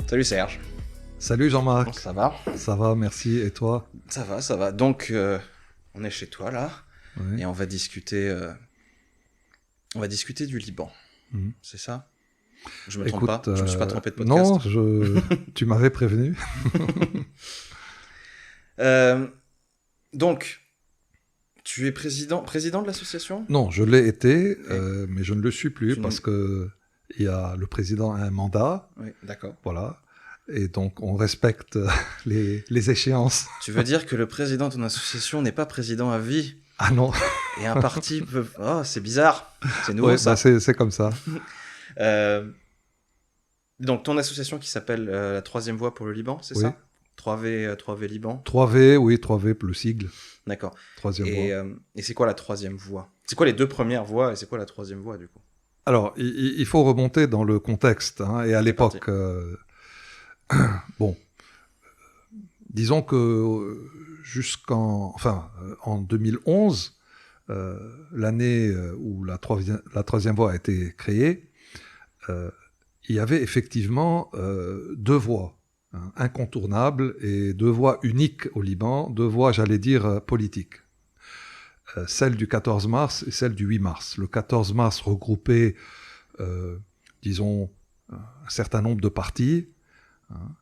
Salut Serge. Salut Jean-Marc. Ça va? Ça va, merci. Et toi? Ça va, ça va. Donc, on est chez toi là, Oui. et on va discuter du Liban. Mhm. C'est ça? Je me trompe pas? Je me suis pas trompé de Non, podcast? tu m'avais prévenu. Donc, tu es président de l'association? Non, je l'ai été, Oui. mais je ne le suis plus Tu parce que le président a un mandat, Oui, d'accord. voilà. Et donc, on respecte les échéances. Tu veux dire que le président de ton association n'est pas président à vie? Ah non, Et un parti peut... Oh, c'est bizarre. C'est nouveau, ouais, ça. c'est comme ça. Donc, ton association qui s'appelle la Troisième Voie pour le Liban, c'est Oui. ça? 3V Liban? 3V, oui, 3V plus sigle, D'accord. troisième voie. Et c'est quoi la troisième voie? C'est quoi les deux premières voies et c'est quoi la troisième voie, du coup? Alors, il faut remonter dans le contexte, hein, et à l'époque, bon, disons que en 2011, l'année où la troisième voie a été créée, il y avait effectivement deux voies, hein, incontournables et deux voies uniques au Liban, deux voies, j'allais dire, politiques. Celle du 14 mars et celle du 8 mars. Le 14 mars regroupait, disons, un certain nombre de partis, hein,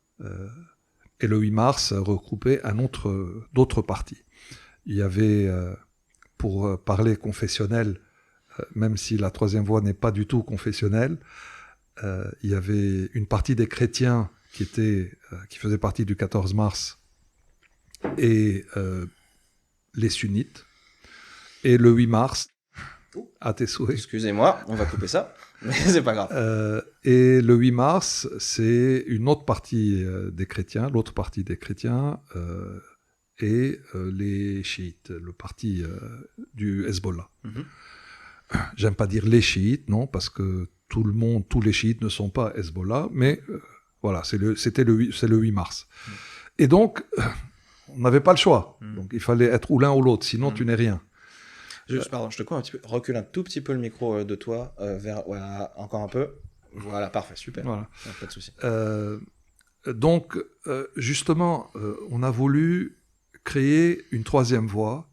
et le 8 mars regroupait d'autres partis. Il y avait, pour parler confessionnel, même si la troisième voie n'est pas du tout confessionnelle, il y avait une partie des chrétiens qui faisaient partie du 14 mars et les sunnites. Et le 8 mars, à tes souhaits. Excusez-moi, on va couper ça, mais c'est pas grave. Et le 8 mars, c'est une autre partie des chrétiens, l'autre partie des chrétiens, et les chiites, le parti du Hezbollah. Mm-hmm. J'aime pas dire les chiites, non, parce que tous les chiites ne sont pas Hezbollah, mais voilà, c'est le 8 mars. Mm. Et donc, on n'avait pas le choix. Mm. Donc, il fallait être ou l'un ou l'autre, sinon tu n'es rien. Pardon, je te coupe un petit peu. Recule un tout petit peu le micro de toi voilà, encore un peu. Voilà, parfait, super. Voilà. Pas de souci. Donc, justement, on a voulu créer une troisième voie,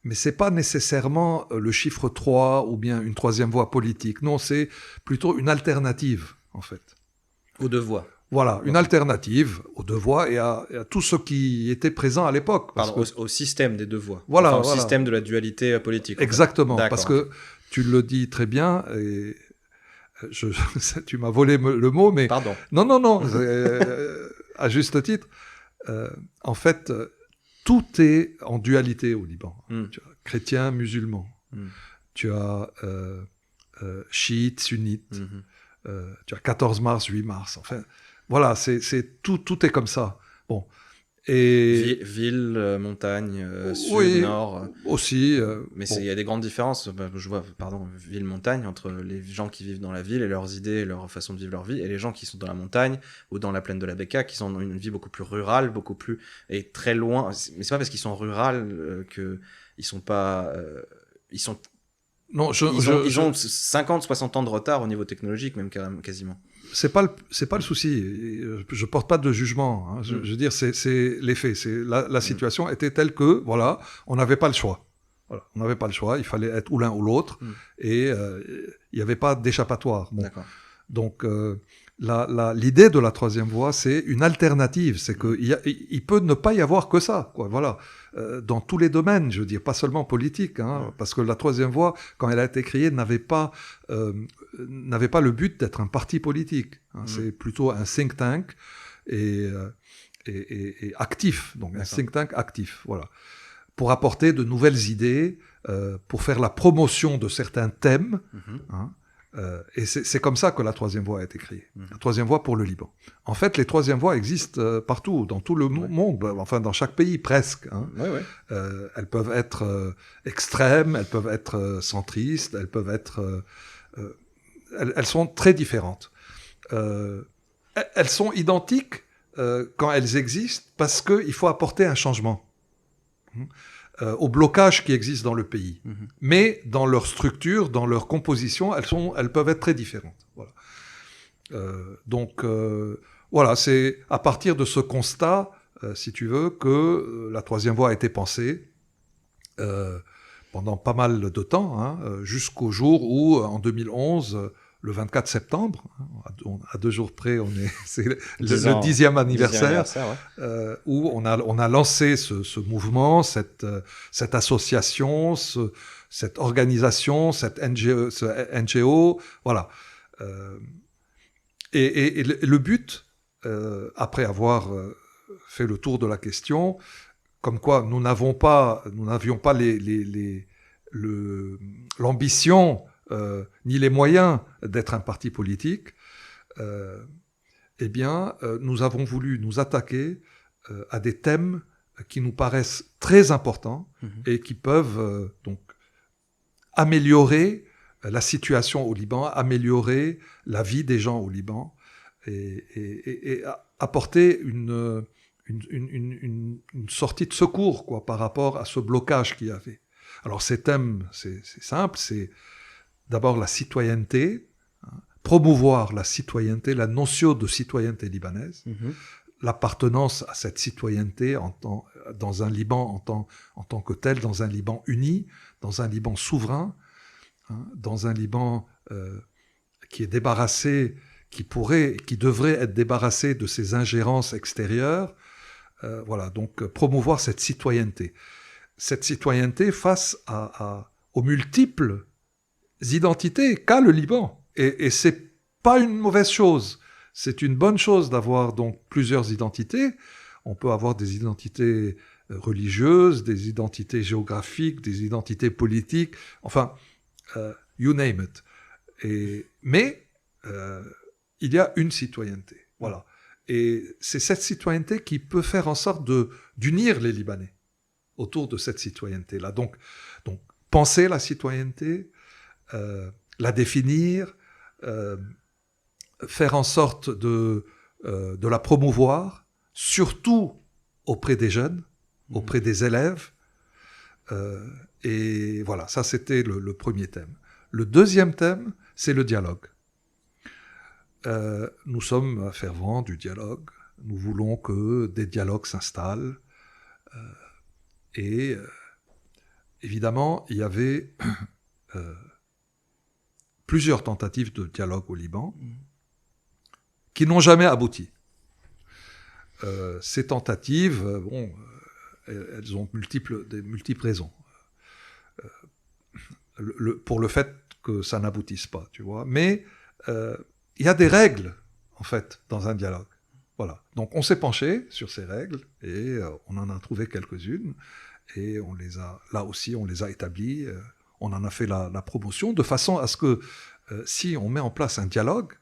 mais c'est pas nécessairement le chiffre 3 ou bien une troisième voie politique. Non, c'est plutôt une alternative, en fait. Aux deux voies. Voilà, une alternative aux deux voies et à tout ce qui était présent à l'époque. Pardon, au système des deux voies. Voilà, enfin, au système de la dualité politique. Exactement, parce que tu le dis très bien, et tu m'as volé le mot, mais... Pardon. Non, à juste titre. En fait, tout est en dualité au Liban. Tu as chrétiens, musulmans. Tu as chiites, sunnites. Tu as 14 mars, 8 mars. Enfin, voilà, tout est comme ça. Bon. Et ville, montagne, sud, oui, nord. Aussi. Mais il y a des grandes différences. Je vois, ville, montagne, entre les gens qui vivent dans la ville et leurs idées, et leur façon de vivre leur vie, et les gens qui sont dans la montagne ou dans la plaine de la Bekaa, qui sont dans une vie beaucoup plus rurale, et très loin. Mais c'est pas parce qu'ils sont rurales qu'ils sont pas. Ils ont 50, 60 ans de retard au niveau technologique, même quasiment. C'est pas le souci. Je porte pas de jugement. Hein. Je veux dire, c'est les faits. La situation était telle que, voilà, on n'avait pas le choix. Voilà, on n'avait pas le choix. Il fallait être ou l'un ou l'autre, et il n'y avait pas d'échappatoire. Bon. D'accord. Donc, l'idée de la troisième voie, c'est une alternative. C'est qu'il peut ne pas y avoir que ça, quoi. Voilà. Dans tous les domaines, je veux dire, pas seulement politique, hein, parce que la troisième voie, quand elle a été créée, n'avait pas le but d'être un parti politique. Hein. C'est plutôt un think tank et actif. Donc, un think tank actif, voilà. Pour apporter de nouvelles idées, pour faire la promotion de certains thèmes, hein. Et c'est comme ça que la troisième voie a été créée. La troisième voie pour le Liban. En fait, les troisièmes voies existent partout, dans tout le monde, enfin dans chaque pays presque. Hein. Elles peuvent être extrêmes, elles peuvent être centristes, elles peuvent être... elles sont très différentes. Elles sont identiques quand elles existent parce qu'il faut apporter un changement au blocage qui existe dans le pays. Mais dans leur structure, dans leur composition, elles peuvent être très différentes. Voilà. Donc, Voilà, c'est à partir de ce constat, si tu veux, que la troisième voie a été pensée pendant pas mal de temps, hein, jusqu'au jour où, en 2011, le 24 septembre, hein, à 2 jours près, c'est le 10e anniversaire, ouais. Où on a lancé ce mouvement, cette association, cette organisation, cette NGO, voilà. Et le but, après avoir fait le tour de la question, comme quoi nous n'avions pas l'ambition ni les moyens d'être un parti politique, eh bien, nous avons voulu nous attaquer à des thèmes qui nous paraissent très importants et qui peuvent donc améliorer la situation au Liban, améliorer la vie des gens au Liban et apporter une sortie de secours, quoi, par rapport à ce blocage qu'il y avait. Alors ces thèmes, c'est simple, c'est d'abord la citoyenneté, hein, promouvoir la citoyenneté, la notion de citoyenneté libanaise, l'appartenance à cette citoyenneté dans un Liban en tant que tel, dans un Liban uni, dans un Liban souverain, hein, dans un Liban qui est débarrassé, qui devrait être débarrassé de ses ingérences extérieures. Voilà, donc promouvoir cette citoyenneté. Cette citoyenneté face aux multiples identités qu'a le Liban. Et c'est pas une mauvaise chose. C'est une bonne chose d'avoir donc plusieurs identités. On peut avoir des identités religieuses, des identités géographiques, des identités politiques, enfin, you name it. Mais il y a une citoyenneté. Voilà. Et c'est cette citoyenneté qui peut faire en sorte d'unir les Libanais autour de cette citoyenneté-là. Donc penser la citoyenneté, la définir, faire en sorte de la promouvoir, surtout auprès des jeunes, auprès des élèves. Et voilà, ça c'était le premier thème. Le deuxième thème, c'est le dialogue. Nous sommes fervents du dialogue. Nous voulons que des dialogues s'installent. Et évidemment, il y avait plusieurs tentatives de dialogue au Liban qui n'ont jamais abouti. Ces tentatives, elles ont des multiples raisons. Pour le fait que ça n'aboutisse pas, tu vois. Mais il y a des règles, en fait, dans un dialogue. Voilà. Donc, on s'est penché sur ces règles et on en a trouvé quelques-unes. Et là aussi, on les a établies. On en a fait la promotion de façon à ce que si on met en place un dialogue,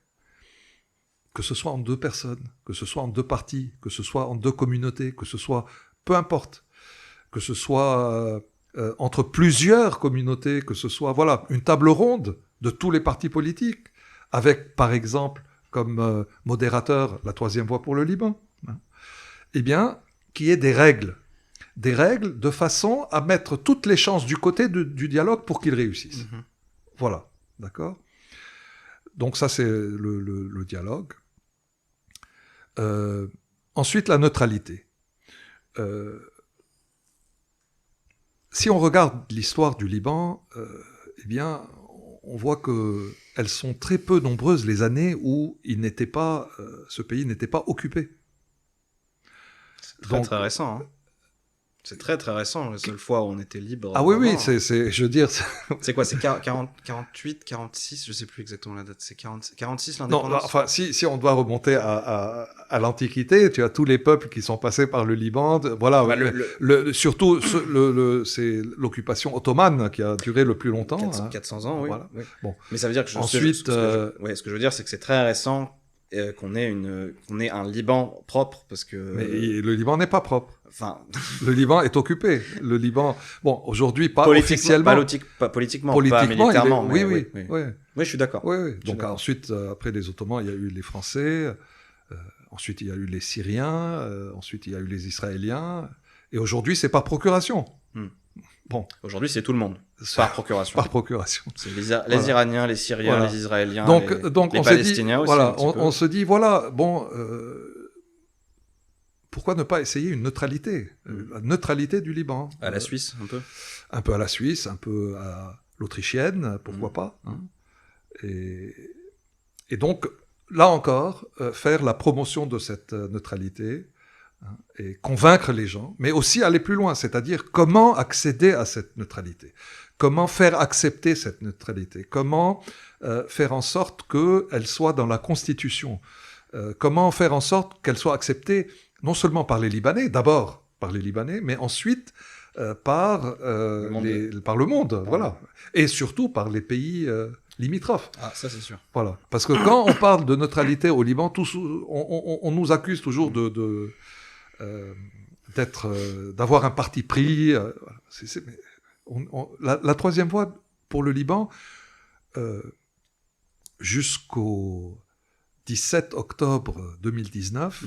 que ce soit en 2 personnes, que ce soit en 2 partis, que ce soit en 2 communautés, que ce soit, peu importe, que ce soit entre plusieurs communautés, que ce soit, voilà, une table ronde de tous les partis politiques, avec, par exemple, comme modérateur, la troisième voie pour le Liban, hein, eh bien, qu'il y ait des règles de façon à mettre toutes les chances du côté du dialogue pour qu'il réussisse. Voilà, d'accord ? Donc ça, c'est le dialogue. Ensuite, la neutralité. Si on regarde l'histoire du Liban, eh bien, on voit qu'elles sont très peu nombreuses les années où ce pays n'était pas occupé. C'est très récent. Hein. C'est très très récent, la seule fois où on était libre. Ah oui, je veux dire... C'est quoi, c'est 48, 46, je sais plus exactement la date, c'est 46 l'indépendance. Non, enfin, si on doit remonter à l'Antiquité, tu as tous les peuples qui sont passés par le Liban, voilà, surtout c'est l'occupation ottomane qui a duré le plus longtemps. 400 ans, oui. Voilà. Oui. Bon. Mais ça veut dire que ensuite, ce que je veux dire, c'est que c'est très récent qu'on ait un Liban propre, parce que... Mais le Liban n'est pas propre. Enfin... Le Liban est occupé. Le Liban, bon, aujourd'hui, pas officiellement. Pas politiquement, pas militairement. Oui, je suis d'accord. Oui. Donc ensuite, après les Ottomans, il y a eu les Français, ensuite il y a eu les Syriens, ensuite il y a eu les Israéliens, et aujourd'hui, c'est par procuration. bon. Aujourd'hui, c'est tout le monde, par procuration. Par procuration. C'est les Iraniens, les Syriens, les Israéliens, donc les on Palestiniens dit, aussi. Voilà, on se dit, voilà, bon, pourquoi ne pas essayer une neutralité, la neutralité du Liban. À la Suisse, un peu. Un peu à la Suisse, un peu à l'autrichienne, pourquoi pas. Hein. Et donc, là encore, faire la promotion de cette neutralité, hein, et convaincre les gens, mais aussi aller plus loin, c'est-à-dire comment accéder à cette neutralité, comment faire accepter cette neutralité, comment faire en sorte qu'elle soit dans la Constitution, comment faire en sorte qu'elle soit acceptée non seulement par les Libanais, d'abord par les Libanais, mais ensuite par le monde, voilà, et surtout par les pays limitrophes. Ah, ça c'est sûr. Voilà, parce que quand on parle de neutralité au Liban, on nous accuse toujours d'avoir un parti pris. La troisième voie pour le Liban, jusqu'au 17 octobre 2019,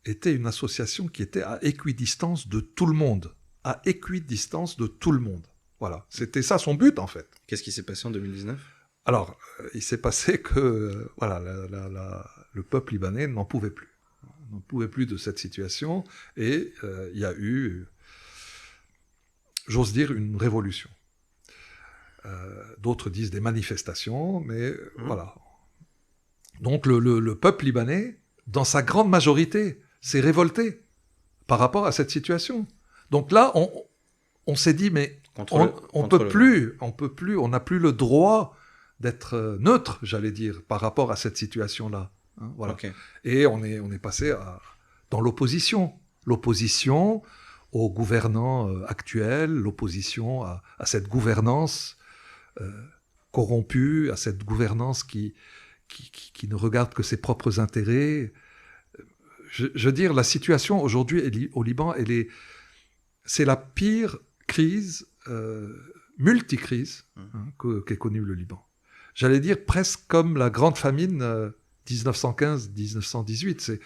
était une association qui était à équidistance de tout le monde. À équidistance de tout le monde. Voilà, c'était ça son but en fait. Qu'est-ce qui s'est passé en 2019 ? Alors, il s'est passé que voilà, le peuple libanais n'en pouvait plus. N'en pouvait plus de cette situation et il y a eu, j'ose dire, une révolution. D'autres disent des manifestations, mais voilà. Donc le peuple libanais, dans sa grande majorité, s'est révolté par rapport à cette situation. Donc là, on s'est dit, mais on peut plus, on n'a plus le droit d'être neutre, j'allais dire, par rapport à cette situation-là. Hein, voilà. Okay. Et on est passé dans l'opposition. L'opposition aux gouvernants actuels, l'opposition à cette gouvernance corrompue, à cette gouvernance qui ne regarde que ses propres intérêts. Je veux dire, la situation aujourd'hui au Liban, c'est la pire crise, multicrise, qu'ait connue le Liban. J'allais dire presque comme la grande famine 1915-1918.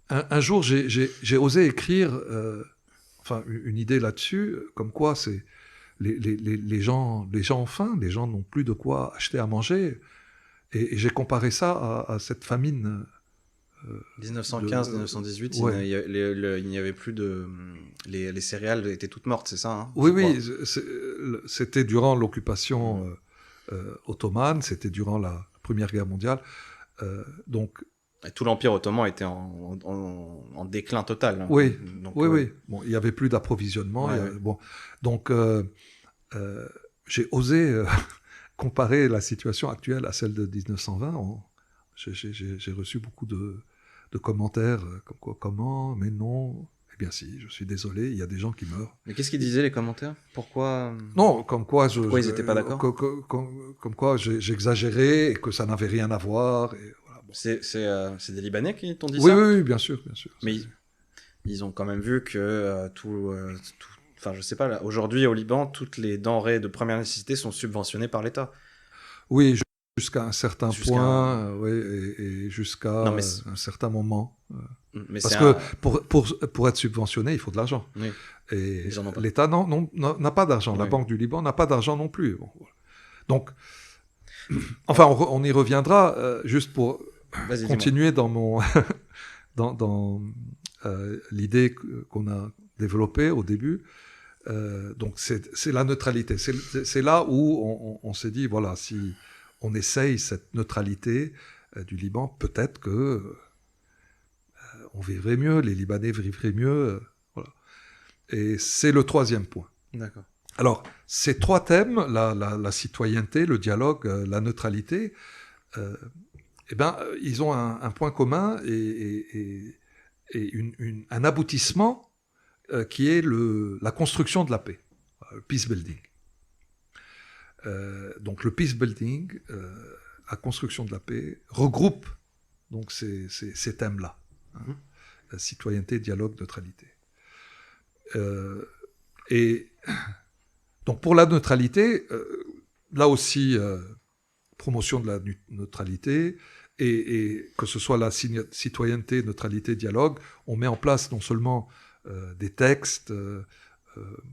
Un jour, j'ai osé écrire une idée là-dessus, comme quoi c'est les gens ont faim, les gens n'ont plus de quoi acheter à manger. Et j'ai comparé ça à cette famine. 1915-1918, ouais. Il n'y avait plus de... Les céréales étaient toutes mortes, c'est ça hein, oui, c'était durant l'occupation ottomane, c'était durant la Première Guerre mondiale. Donc, et tout l'Empire ottoman était en déclin total. Hein. Oui, donc, oui. Bon, il n'y avait plus d'approvisionnement. Bon, donc, j'ai osé comparer la situation actuelle à celle de 1920. J'ai reçu beaucoup de commentaires comme quoi, comment, mais non. Eh bien si, je suis désolé, il y a des gens qui meurent. Mais qu'est-ce qu'ils disaient les commentaires ? Pourquoi Non, comme quoi pourquoi ils n'étaient pas d'accord ? Comme quoi j'exagérais et que ça n'avait rien à voir. Et voilà, bon. C'est des Libanais qui t'ont dit ça ? Oui, bien sûr. Mais ils ont quand même vu que enfin, je sais pas, aujourd'hui au Liban, toutes les denrées de première nécessité sont subventionnées par l'État. Oui, jusqu'à un certain point, et jusqu'à un certain moment. Mais parce que pour être subventionné, il faut de l'argent. Oui. Et l'État n'a pas d'argent. Oui. La Banque du Liban n'a pas d'argent non plus. Bon, voilà. Donc, enfin, on y reviendra juste pour continuer dans mon dans l'idée qu'on a développée au début. Donc, c'est la neutralité. C'est là où on s'est dit, voilà, si on essaye cette neutralité du Liban, peut-être que on vivrait mieux, les Libanais vivraient mieux. Voilà. Et c'est le troisième point. D'accord. Alors, ces trois thèmes, la citoyenneté, le dialogue, la neutralité, ils ont un point commun et un aboutissement qui est la construction de la paix, peace building. Donc le peace building, la construction de la paix, regroupe donc ces thèmes-là. Hein, la citoyenneté, dialogue, neutralité. Et donc pour la neutralité, là aussi, promotion de la neutralité, et que ce soit la citoyenneté, neutralité, dialogue, on met en place non seulement des textes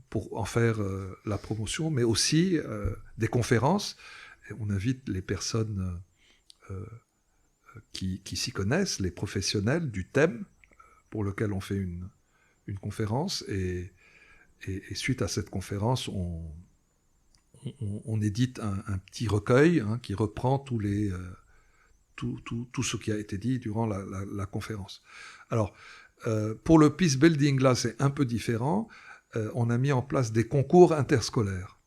pour en faire la promotion, mais aussi des conférences. Et on invite les personnes qui s'y connaissent, les professionnels du thème pour lequel on fait une conférence. Et suite à cette conférence, on édite un petit recueil qui reprend tout ce qui a été dit durant la conférence. Alors, pour le peace building, là, c'est un peu différent. On a mis en place des concours interscolaires.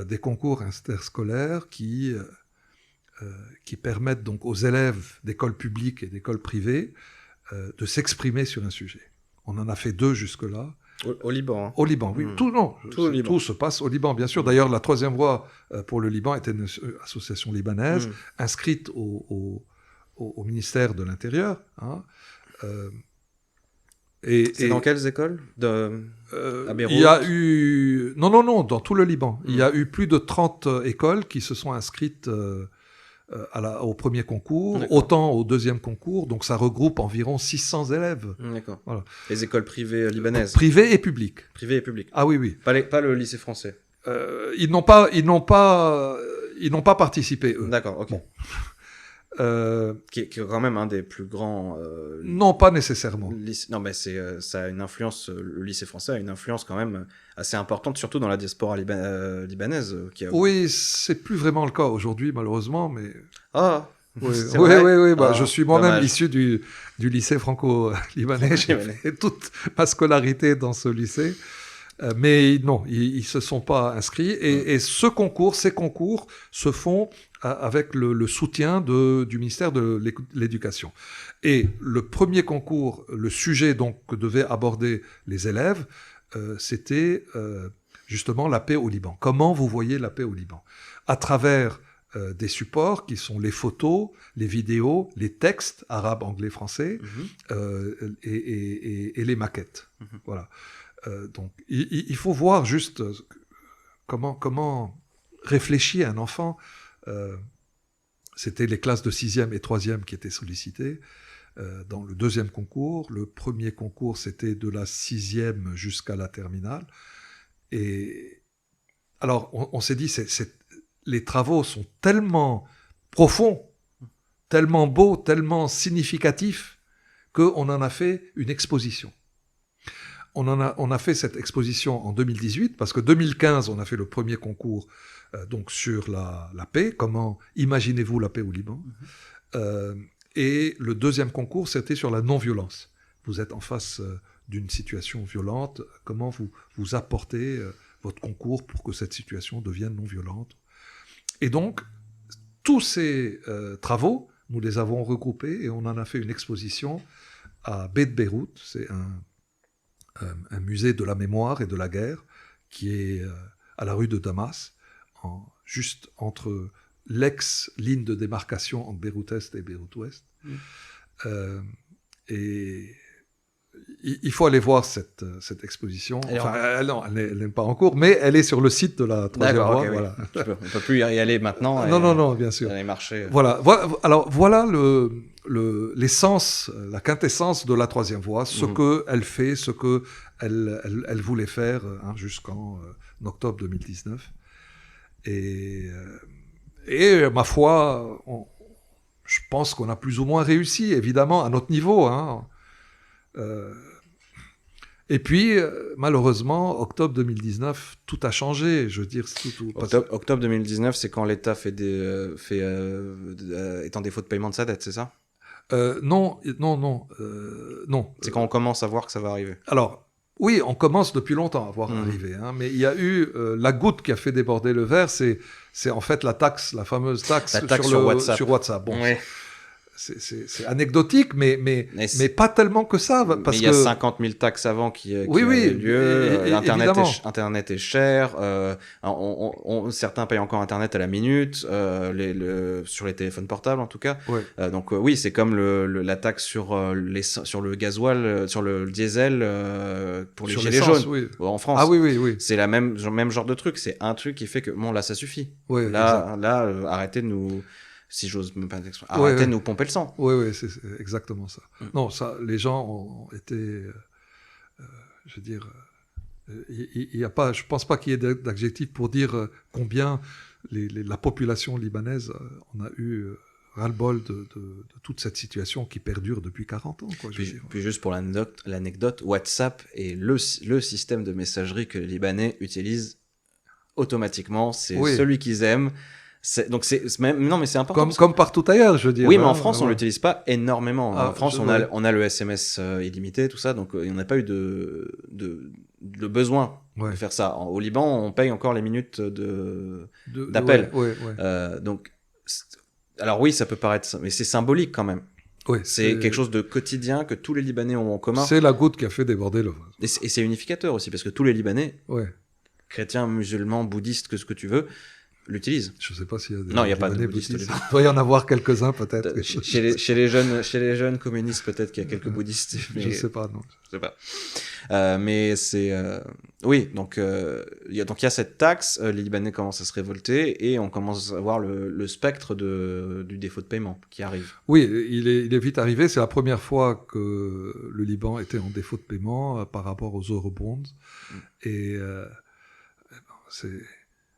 Des concours interscolaires qui permettent donc aux élèves d'écoles publiques et d'écoles privées de s'exprimer sur un sujet. On en a fait 2 jusque-là. Au Liban. Hein. Au Liban, oui. Tout se passe au Liban, bien sûr. D'ailleurs, la Troisième Voie pour le Liban était une association libanaise inscrite au ministère de l'Intérieur. Hein. C'est dans quelles écoles à Beyrouth? Il y a eu... Non, dans tout le Liban. Il y a eu plus de 30 écoles qui se sont inscrites au premier concours, autant au deuxième concours. Donc ça regroupe environ 600 élèves. D'accord. Voilà. Les écoles privées libanaises. Privées et publiques. Privées et publiques. Ah oui. Pas le lycée français. Ils n'ont pas participé, eux. D'accord, ok. Bon. Qui est quand même un des plus grands... Non, pas nécessairement. Non, mais ça a une influence... Le lycée français a une influence quand même assez importante, surtout dans la diaspora libanaise. Oui, c'est plus vraiment le cas aujourd'hui, malheureusement, mais... Ah oui. Je suis moi-même issu du lycée franco-libanais. J'ai fait toute ma scolarité dans ce lycée. Mais non, ils se sont pas inscrits. Et ces concours se font avec le soutien du ministère de l'Éducation. Et le premier concours, le sujet donc que devaient aborder les élèves, c'était justement la paix au Liban. Comment vous voyez la paix au Liban? À travers des supports qui sont les photos, les vidéos, les textes arabes, anglais, français, et les maquettes. Voilà. Donc, il faut voir juste comment réfléchir un enfant. C'était les classes de 6e et 3e qui étaient sollicitées dans le deuxième concours. Le premier concours, c'était de la 6e jusqu'à la terminale. Et alors, on s'est dit, les travaux sont tellement profonds, tellement beaux, tellement significatifs, qu'on en a fait une exposition. On a fait cette exposition en 2018, parce que 2015, on a fait le premier concours donc sur la paix. Comment imaginez-vous la paix au Liban? Et le deuxième concours, c'était sur la non-violence. Vous êtes en face d'une situation violente. Comment vous apportez votre concours pour que cette situation devienne non-violente? Et donc, tous ces travaux, nous les avons regroupés et on en a fait une exposition à Beit Beyrouth. C'est un musée de la mémoire et de la guerre qui est à la rue de Damas, juste entre l'ex-ligne de démarcation entre Beyrouth-Est et Beyrouth-Ouest. Et il faut aller voir cette exposition. Enfin, non, elle n'est pas en cours, mais elle est sur le site de la Troisième Voie. Voilà. On ne peut plus y aller maintenant. Non, bien sûr. Aller marcher. Voilà. Alors, voilà l'essence, la quintessence de la Troisième Voie, ce qu'elle fait, ce qu'elle voulait faire jusqu'en octobre 2019. Et ma foi, je pense qu'on a plus ou moins réussi, évidemment, à notre niveau. Et puis, malheureusement, octobre 2019, tout a changé. Je veux dire, octobre 2019, c'est quand l'État est en défaut de paiement de sa dette, c'est ça? Non. C'est quand on commence à voir que ça va arriver. Alors, oui, on commence depuis longtemps à voir arriver, mais il y a eu la goutte qui a fait déborder le verre, c'est en fait la fameuse taxe sur WhatsApp. Bon, oui. C'est anecdotique, mais pas tellement que ça. Parce il y a 50 000 taxes avant qui avaient lieu. Internet est cher. Certains payent encore Internet à la minute, sur les téléphones portables en tout cas. Ouais. Donc oui, c'est comme la taxe sur le gasoil, sur le diesel pour les gilets jaunes en France. Ah oui. C'est la même genre de truc. C'est un truc qui fait que là, ça suffit. Ouais, là, arrêtez de nous... Si j'ose me permettre d'exprimer. Arrêtez de nous pomper le sang. Oui, c'est exactement ça. Non, ça, les gens ont été je veux dire, il y a pas, je pense pas qu'il y ait d'adjectif pour dire combien la population libanaise en a eu ras-le-bol de toute cette situation qui perdure depuis 40 ans. Quoi, puis juste pour l'anecdote, WhatsApp est le système de messagerie que les Libanais utilisent automatiquement. C'est celui qu'ils aiment. Donc non, mais c'est important. Comme partout ailleurs, je veux dire. Oui, mais en France, on l'utilise pas énormément. En France, on a le SMS illimité, tout ça, donc on n'a pas eu de besoin de faire ça. Au Liban, on paye encore les minutes d'appel. Donc, alors oui, ça peut paraître, mais c'est symbolique quand même. C'est quelque chose de quotidien que tous les Libanais ont en commun. C'est la goutte qui a fait déborder le vase. Et c'est unificateur aussi, parce que tous les Libanais, chrétiens, musulmans, bouddhistes, que ce que tu veux, l'utilisent. Je ne sais pas s'il y a des... Non, il n'y a pas de bouddhistes. Il doit y en avoir quelques-uns peut-être. Chez les jeunes communistes, peut-être qu'il y a quelques bouddhistes. Mais... Je ne sais pas, non. Je sais pas. Mais c'est... Oui, donc il y a cette taxe, les Libanais commencent à se révolter et on commence à voir le spectre du défaut de paiement qui arrive. Oui, il est vite arrivé. C'est la première fois que le Liban était en défaut de paiement par rapport aux eurobonds. Et c'est...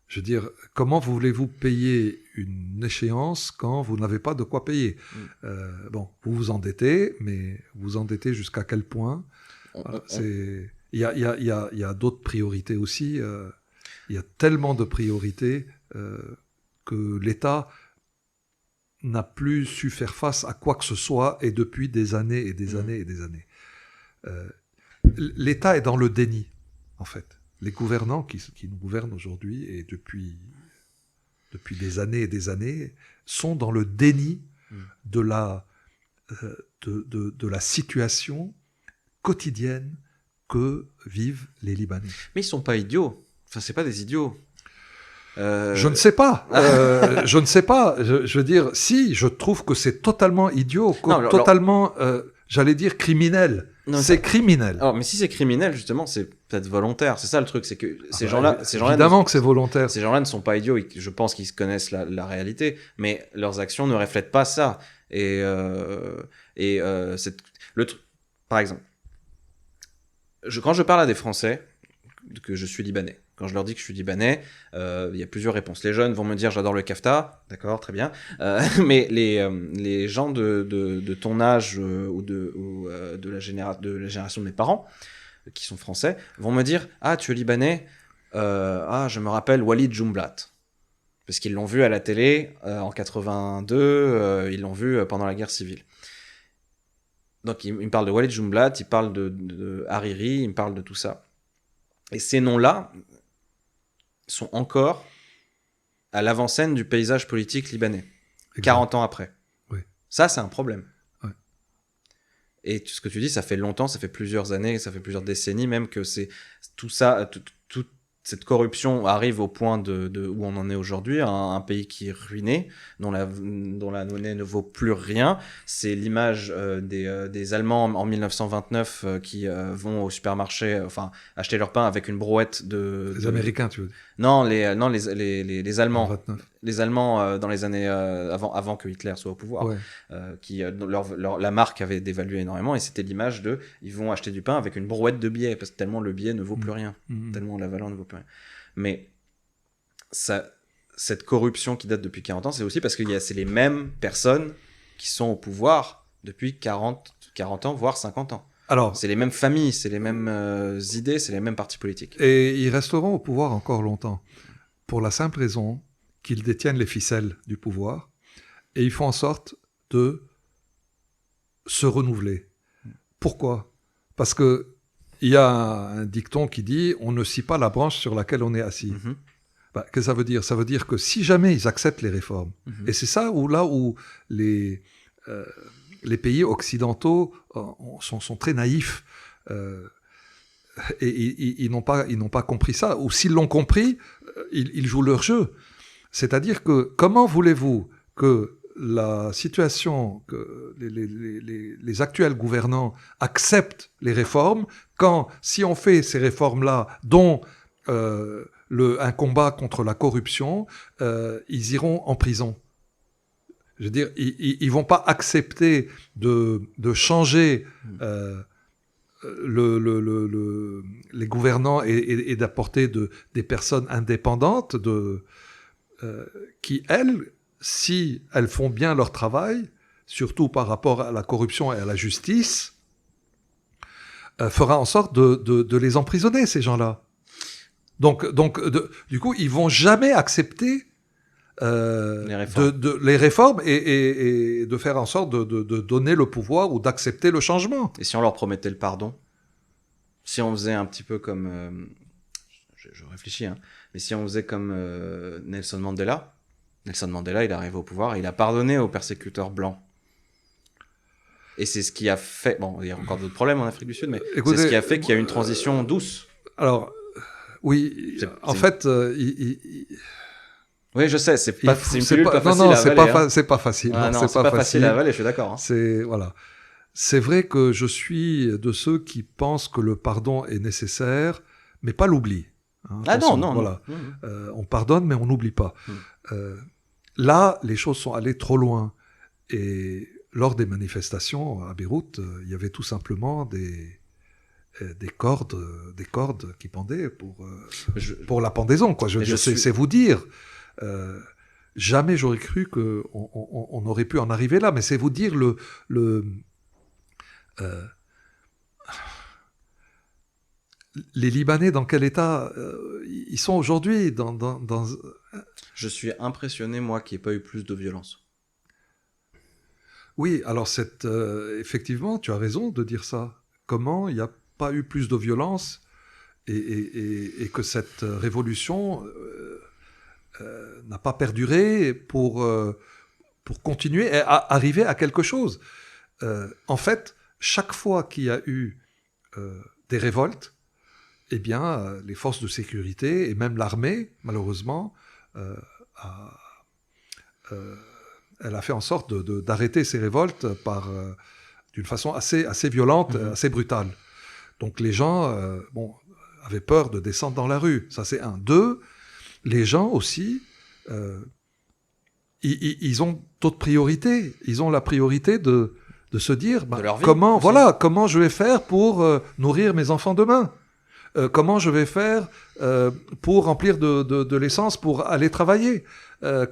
Je veux dire, comment voulez-vous payer une échéance quand vous n'avez pas de quoi payer ? Bon, vous vous endettez, mais vous vous endettez jusqu'à quel point ? Il y a d'autres priorités aussi. Il y a tellement de priorités que l'État n'a plus su faire face à quoi que ce soit et depuis des années et des années et des années. L'État est dans le déni, en fait. Les gouvernants qui nous gouvernent aujourd'hui et depuis des années et des années sont dans le déni de la situation quotidienne que vivent les Libanais. Mais ils sont pas idiots. Enfin, c'est pas des idiots. Je ne sais pas. Je ne sais pas. Je veux dire, si, je trouve que c'est totalement idiot, totalement, j'allais dire criminel. Non, c'est criminel. Alors, mais si c'est criminel, justement, c'est peut-être volontaire. C'est ça le truc, c'est que ces gens-là, évidemment que c'est volontaire. Ces gens-là ne sont pas idiots. Je pense qu'ils connaissent la réalité, mais leurs actions ne reflètent pas ça. Par exemple, quand je parle à des Français que je suis libanais, quand je leur dis que je suis libanais, il y a plusieurs réponses. Les jeunes vont me dire j'adore le kafta, d'accord, très bien. Mais les gens de ton âge ou de la génération de mes parents, qui sont français, vont me dire ah tu es libanais, je me rappelle Walid Jumblat. Parce qu'ils l'ont vu à la télé en 82, ils l'ont vu pendant la guerre civile. Donc ils me parlent de Walid Jumblat, ils parlent de Hariri, ils me parlent de tout ça. Et ces noms-là sont encore à l'avant-scène du paysage politique libanais, 40 ans après. Oui. Ça, c'est un problème. Ouais. Et ce que tu dis, ça fait longtemps, ça fait plusieurs années, ça fait plusieurs décennies même que c'est tout ça, toute cette corruption arrive au point où on en est aujourd'hui, un pays qui est ruiné, dont la monnaie ne vaut plus rien. C'est l'image des Allemands en 1929 qui vont au supermarché, acheter leur pain avec une brouette Les Américains, tu veux dire ? Non, les Allemands. 29. Les Allemands, dans les années avant que Hitler soit au pouvoir, ouais. La marque avait dévalué énormément et c'était l'image ils vont acheter du pain avec une brouette de billets parce que tellement le billet ne vaut plus rien, tellement la valeur ne vaut plus rien. Mais cette corruption qui date depuis 40 ans, c'est aussi parce que c'est les mêmes personnes qui sont au pouvoir depuis 40 ans, voire 50 ans. Alors, c'est les mêmes familles, c'est les mêmes idées, c'est les mêmes partis politiques. Et ils resteront au pouvoir encore longtemps, pour la simple raison qu'ils détiennent les ficelles du pouvoir et ils font en sorte de se renouveler. Pourquoi ? Parce qu'il y a un dicton qui dit « on ne scie pas la branche sur laquelle on est assis ». Qu'est-ce que ça veut dire ? Ça veut dire que si jamais ils acceptent les réformes, et c'est ça où les pays occidentaux sont très naïfs, et ils n'ont pas compris ça, ou s'ils l'ont compris, ils jouent leur jeu. C'est-à-dire que comment voulez-vous que la situation, que les actuels gouvernants acceptent les réformes quand, si on fait ces réformes-là, dont un combat contre la corruption, ils iront en prison. Je veux dire, ils vont pas accepter de changer les gouvernants et d'apporter des personnes indépendantes qui, elles, si elles font bien leur travail, surtout par rapport à la corruption et à la justice, fera en sorte de les emprisonner, ces gens-là. Donc du coup, ils vont jamais accepter les réformes et de faire en sorte de donner le pouvoir ou d'accepter le changement. Et si on leur promettait le pardon? Si on faisait un petit peu comme... je réfléchis, hein. Mais si on faisait comme Nelson Mandela. Nelson Mandela, il est arrivé au pouvoir et il a pardonné aux persécuteurs blancs. Et c'est ce qui a fait... Bon, il y a encore d'autres problèmes en Afrique du Sud, mais c'est ce qui a fait qu'il y a eu une transition douce. Alors, oui, en fait... Oui, je sais, c'est une pilule pas facile à avaler. C'est pas facile. Ah, non, c'est pas facile à avaler, je suis d'accord. Hein. Voilà. C'est vrai que je suis de ceux qui pensent que le pardon est nécessaire, mais pas l'oubli. Hein, ah non, voilà. non. On pardonne, mais on n'oublie pas. Là, les choses sont allées trop loin. Et lors des manifestations à Beyrouth, il y avait tout simplement des cordes qui pendaient pour la pendaison. Quoi. Je veux dire, c'est vous dire. Jamais j'aurais cru qu'on aurait pu en arriver là, mais c'est vous dire les Libanais, dans quel état ils sont aujourd'hui dans... Je suis impressionné, moi, qu'il n'y ait pas eu plus de violence. Oui, alors effectivement, tu as raison de dire ça. Comment il n'y a pas eu plus de violence et que cette révolution n'a pas perduré pour continuer à arriver à quelque chose. En fait, chaque fois qu'il y a eu des révoltes, eh bien, les forces de sécurité et même l'armée, malheureusement, elle a fait en sorte d'arrêter ces révoltes d'une façon assez violente, assez brutale. Donc les gens avaient peur de descendre dans la rue. Ça, c'est un. Deux, les gens aussi, ils ont d'autres priorités. Ils ont la priorité de se dire comment je vais faire pour nourrir mes enfants demain, comment je vais faire pour remplir de l'essence pour aller travailler,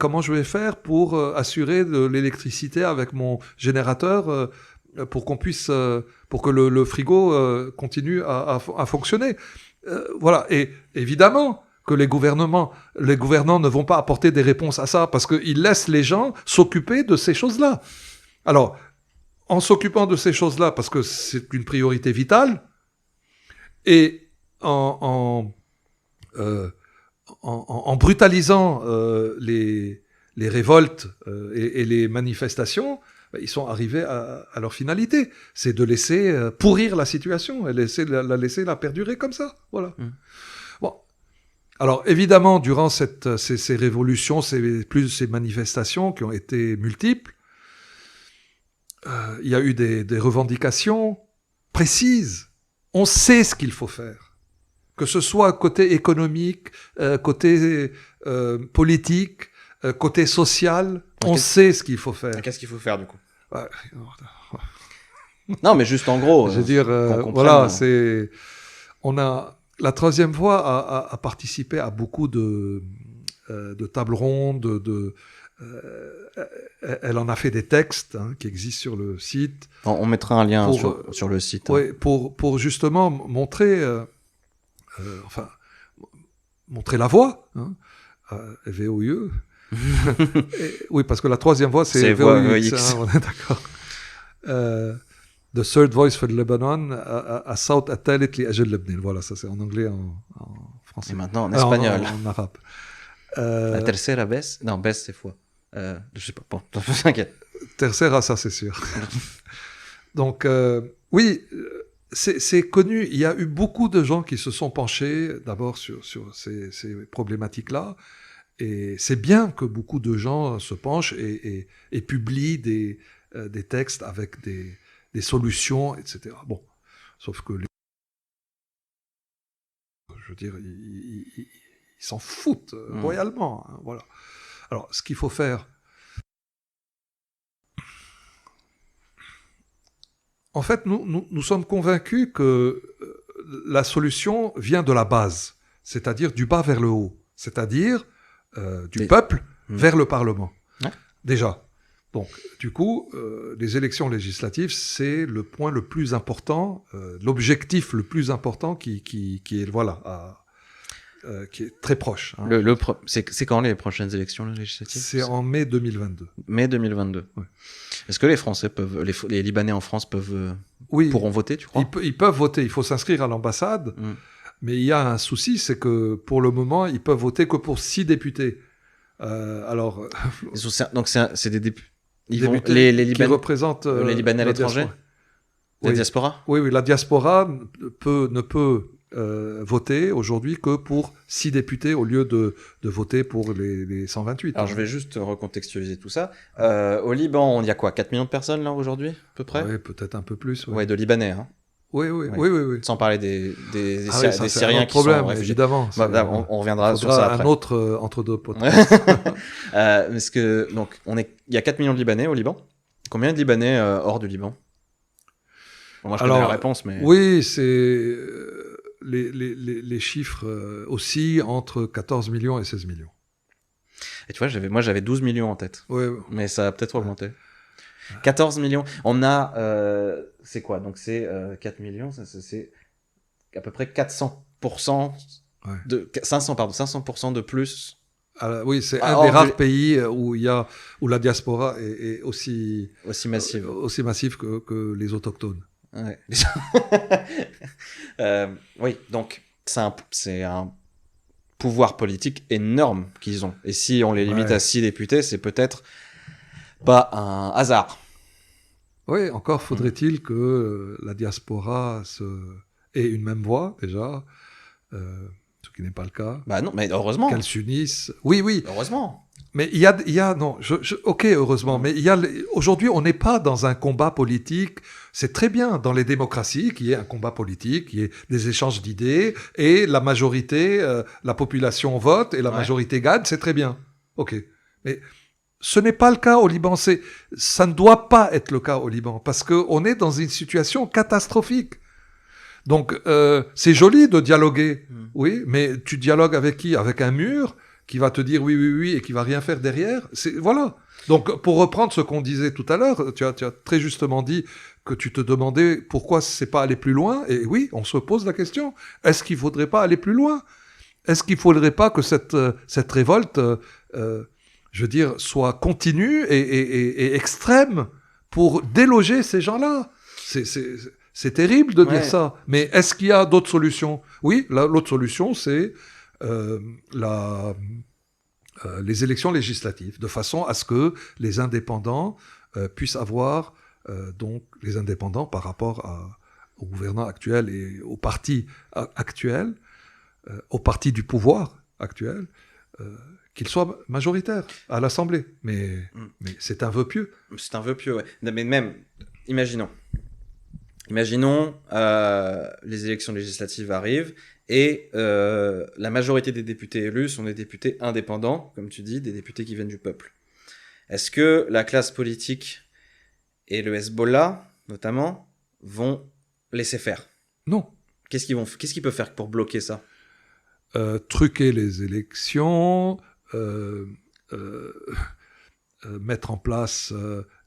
comment je vais faire pour assurer de l'électricité avec mon générateur pour que le frigo continue à fonctionner. Voilà. Et évidemment que les gouvernants ne vont pas apporter des réponses à ça parce qu'ils laissent les gens s'occuper de ces choses-là. Alors, en s'occupant de ces choses-là, parce que c'est une priorité vitale, et en brutalisant les révoltes et les manifestations, ils sont arrivés à leur finalité. C'est de laisser pourrir la situation et laisser la perdurer comme ça. Voilà. Bon. Alors, évidemment, durant ces révolutions, ces manifestations qui ont été multiples, il y a eu des revendications précises. On sait ce qu'il faut faire. Que ce soit côté économique, côté politique, côté social, on sait ce qu'il faut faire. Qu'est-ce qu'il faut faire, du coup? Non, mais juste en gros. Je veux dire, voilà, la Troisième Voie a participé à beaucoup de tables rondes, elle en a fait des textes qui existent sur le site. On mettra un lien sur le site. Oui, pour justement montrer, montrer la voie, VOIE. Oui, parce que la Troisième Voie, c'est VOIX. On est d'accord. The Third Voice for Lebanon, South Atalit li Ajel Lebanon. Voilà, ça c'est en anglais, en français. Et maintenant en espagnol. En arabe. La tercera vez? Non, vez c'est fois. Je sais pas, bon, t'inquiète. Tercera, ça c'est sûr. Donc, oui, c'est connu. Il y a eu beaucoup de gens qui se sont penchés d'abord sur ces problématiques-là. Et c'est bien que beaucoup de gens se penchent et publient des textes avec des solutions, etc. Bon, sauf que je veux dire, ils s'en foutent royalement. Hein, voilà. Alors, ce qu'il faut faire, En fait, nous sommes convaincus que la solution vient de la base, c'est-à-dire du bas vers le haut, c'est-à-dire du peuple vers le Parlement. Ouais. Déjà. Donc, du coup, les élections législatives, c'est le point le plus important, l'objectif le plus important qui est, voilà, qui est très proche. Hein. C'est quand les prochaines élections législatives? C'est en mai 2022. Mai 2022. Ouais. Est-ce que les Français peuvent, les Libanais en France peuvent, oui, pourront voter, tu crois? Ils peuvent voter, il faut s'inscrire à l'ambassade, mais il y a un souci, c'est que pour le moment, ils peuvent voter que pour 6 députés. Alors, donc c'est des députés. Les Libanais qui représentent les Libanais à l'étranger, la diaspora. Oui, la diaspora ne peut voter aujourd'hui que pour 6 députés au lieu de voter pour les 128. Alors je vais juste recontextualiser tout ça. Au Liban, il y a quoi, 4 millions de personnes là aujourd'hui, à peu près? Oui, peut-être un peu plus. Ouais, de Libanais. Hein. Oui. Sans parler des ça, Syriens qui problème, sont réfugiés. Évidemment. On reviendra sur ça après. Un autre entre deux podcasts. Parce que donc il y a 4 millions de Libanais au Liban. Combien de Libanais hors du Liban? Bon, moi je connais la réponse, mais oui, c'est les chiffres aussi entre 14 millions et 16 millions. Et tu vois, j'avais 12 millions en tête. Oui. Mais ça a peut-être augmenté. 14 millions. On a, c'est quoi? Donc c'est 4 millions, c'est à peu près 400%, de 500% de plus. Oui, c'est un des rares pays où la diaspora est aussi massive, que les autochtones. Ouais. Oui, donc c'est un pouvoir politique énorme qu'ils ont. Et si on les limite à 6 députés, c'est peut-être pas un hasard. Oui, encore faudrait-il que la diaspora ait une même voix, déjà, ce qui n'est pas le cas. Bah non, mais heureusement. Qu'elles s'unissent. Oui. Heureusement. Mais il y a non, ok, heureusement, mais aujourd'hui, on n'est pas dans un combat politique. C'est très bien dans les démocraties qu'il y ait un combat politique, qu'il y ait des échanges d'idées, et la majorité, la population vote, et la majorité gagne, c'est très bien. Ok. Mais ce n'est pas le cas au Liban. Ça ne doit pas être le cas au Liban, parce qu'on est dans une situation catastrophique. Donc, c'est joli de dialoguer, oui, mais tu dialogues avec qui? Avec un mur qui va te dire oui, et qui va rien faire derrière. Voilà. Donc, pour reprendre ce qu'on disait tout à l'heure, tu as très justement dit que tu te demandais pourquoi c'est pas aller plus loin. Et oui, on se pose la question. Est-ce qu'il faudrait pas aller plus loin? Est-ce qu'il faudrait pas que cette révolte, je veux dire, soit continue et extrême pour déloger ces gens-là? C'est terrible de dire ça. Mais est-ce qu'il y a d'autres solutions? Oui, l'autre solution, c'est les élections législatives, de façon à ce que les indépendants puissent avoir, donc les indépendants par rapport au gouvernement actuel et au parti actuel, au parti du pouvoir actuel, qu'ils soient majoritaires à l'Assemblée. Mais c'est un vœu pieux. C'est un vœu pieux, ouais. Mais même, imaginons, les élections législatives arrivent et la majorité des députés élus sont des députés indépendants, comme tu dis, des députés qui viennent du peuple. Est-ce que la classe politique et le Hezbollah, notamment, vont laisser faire? Non. Qu'est-ce qu'ils peuvent faire pour bloquer ça? Truquer les élections, mettre en place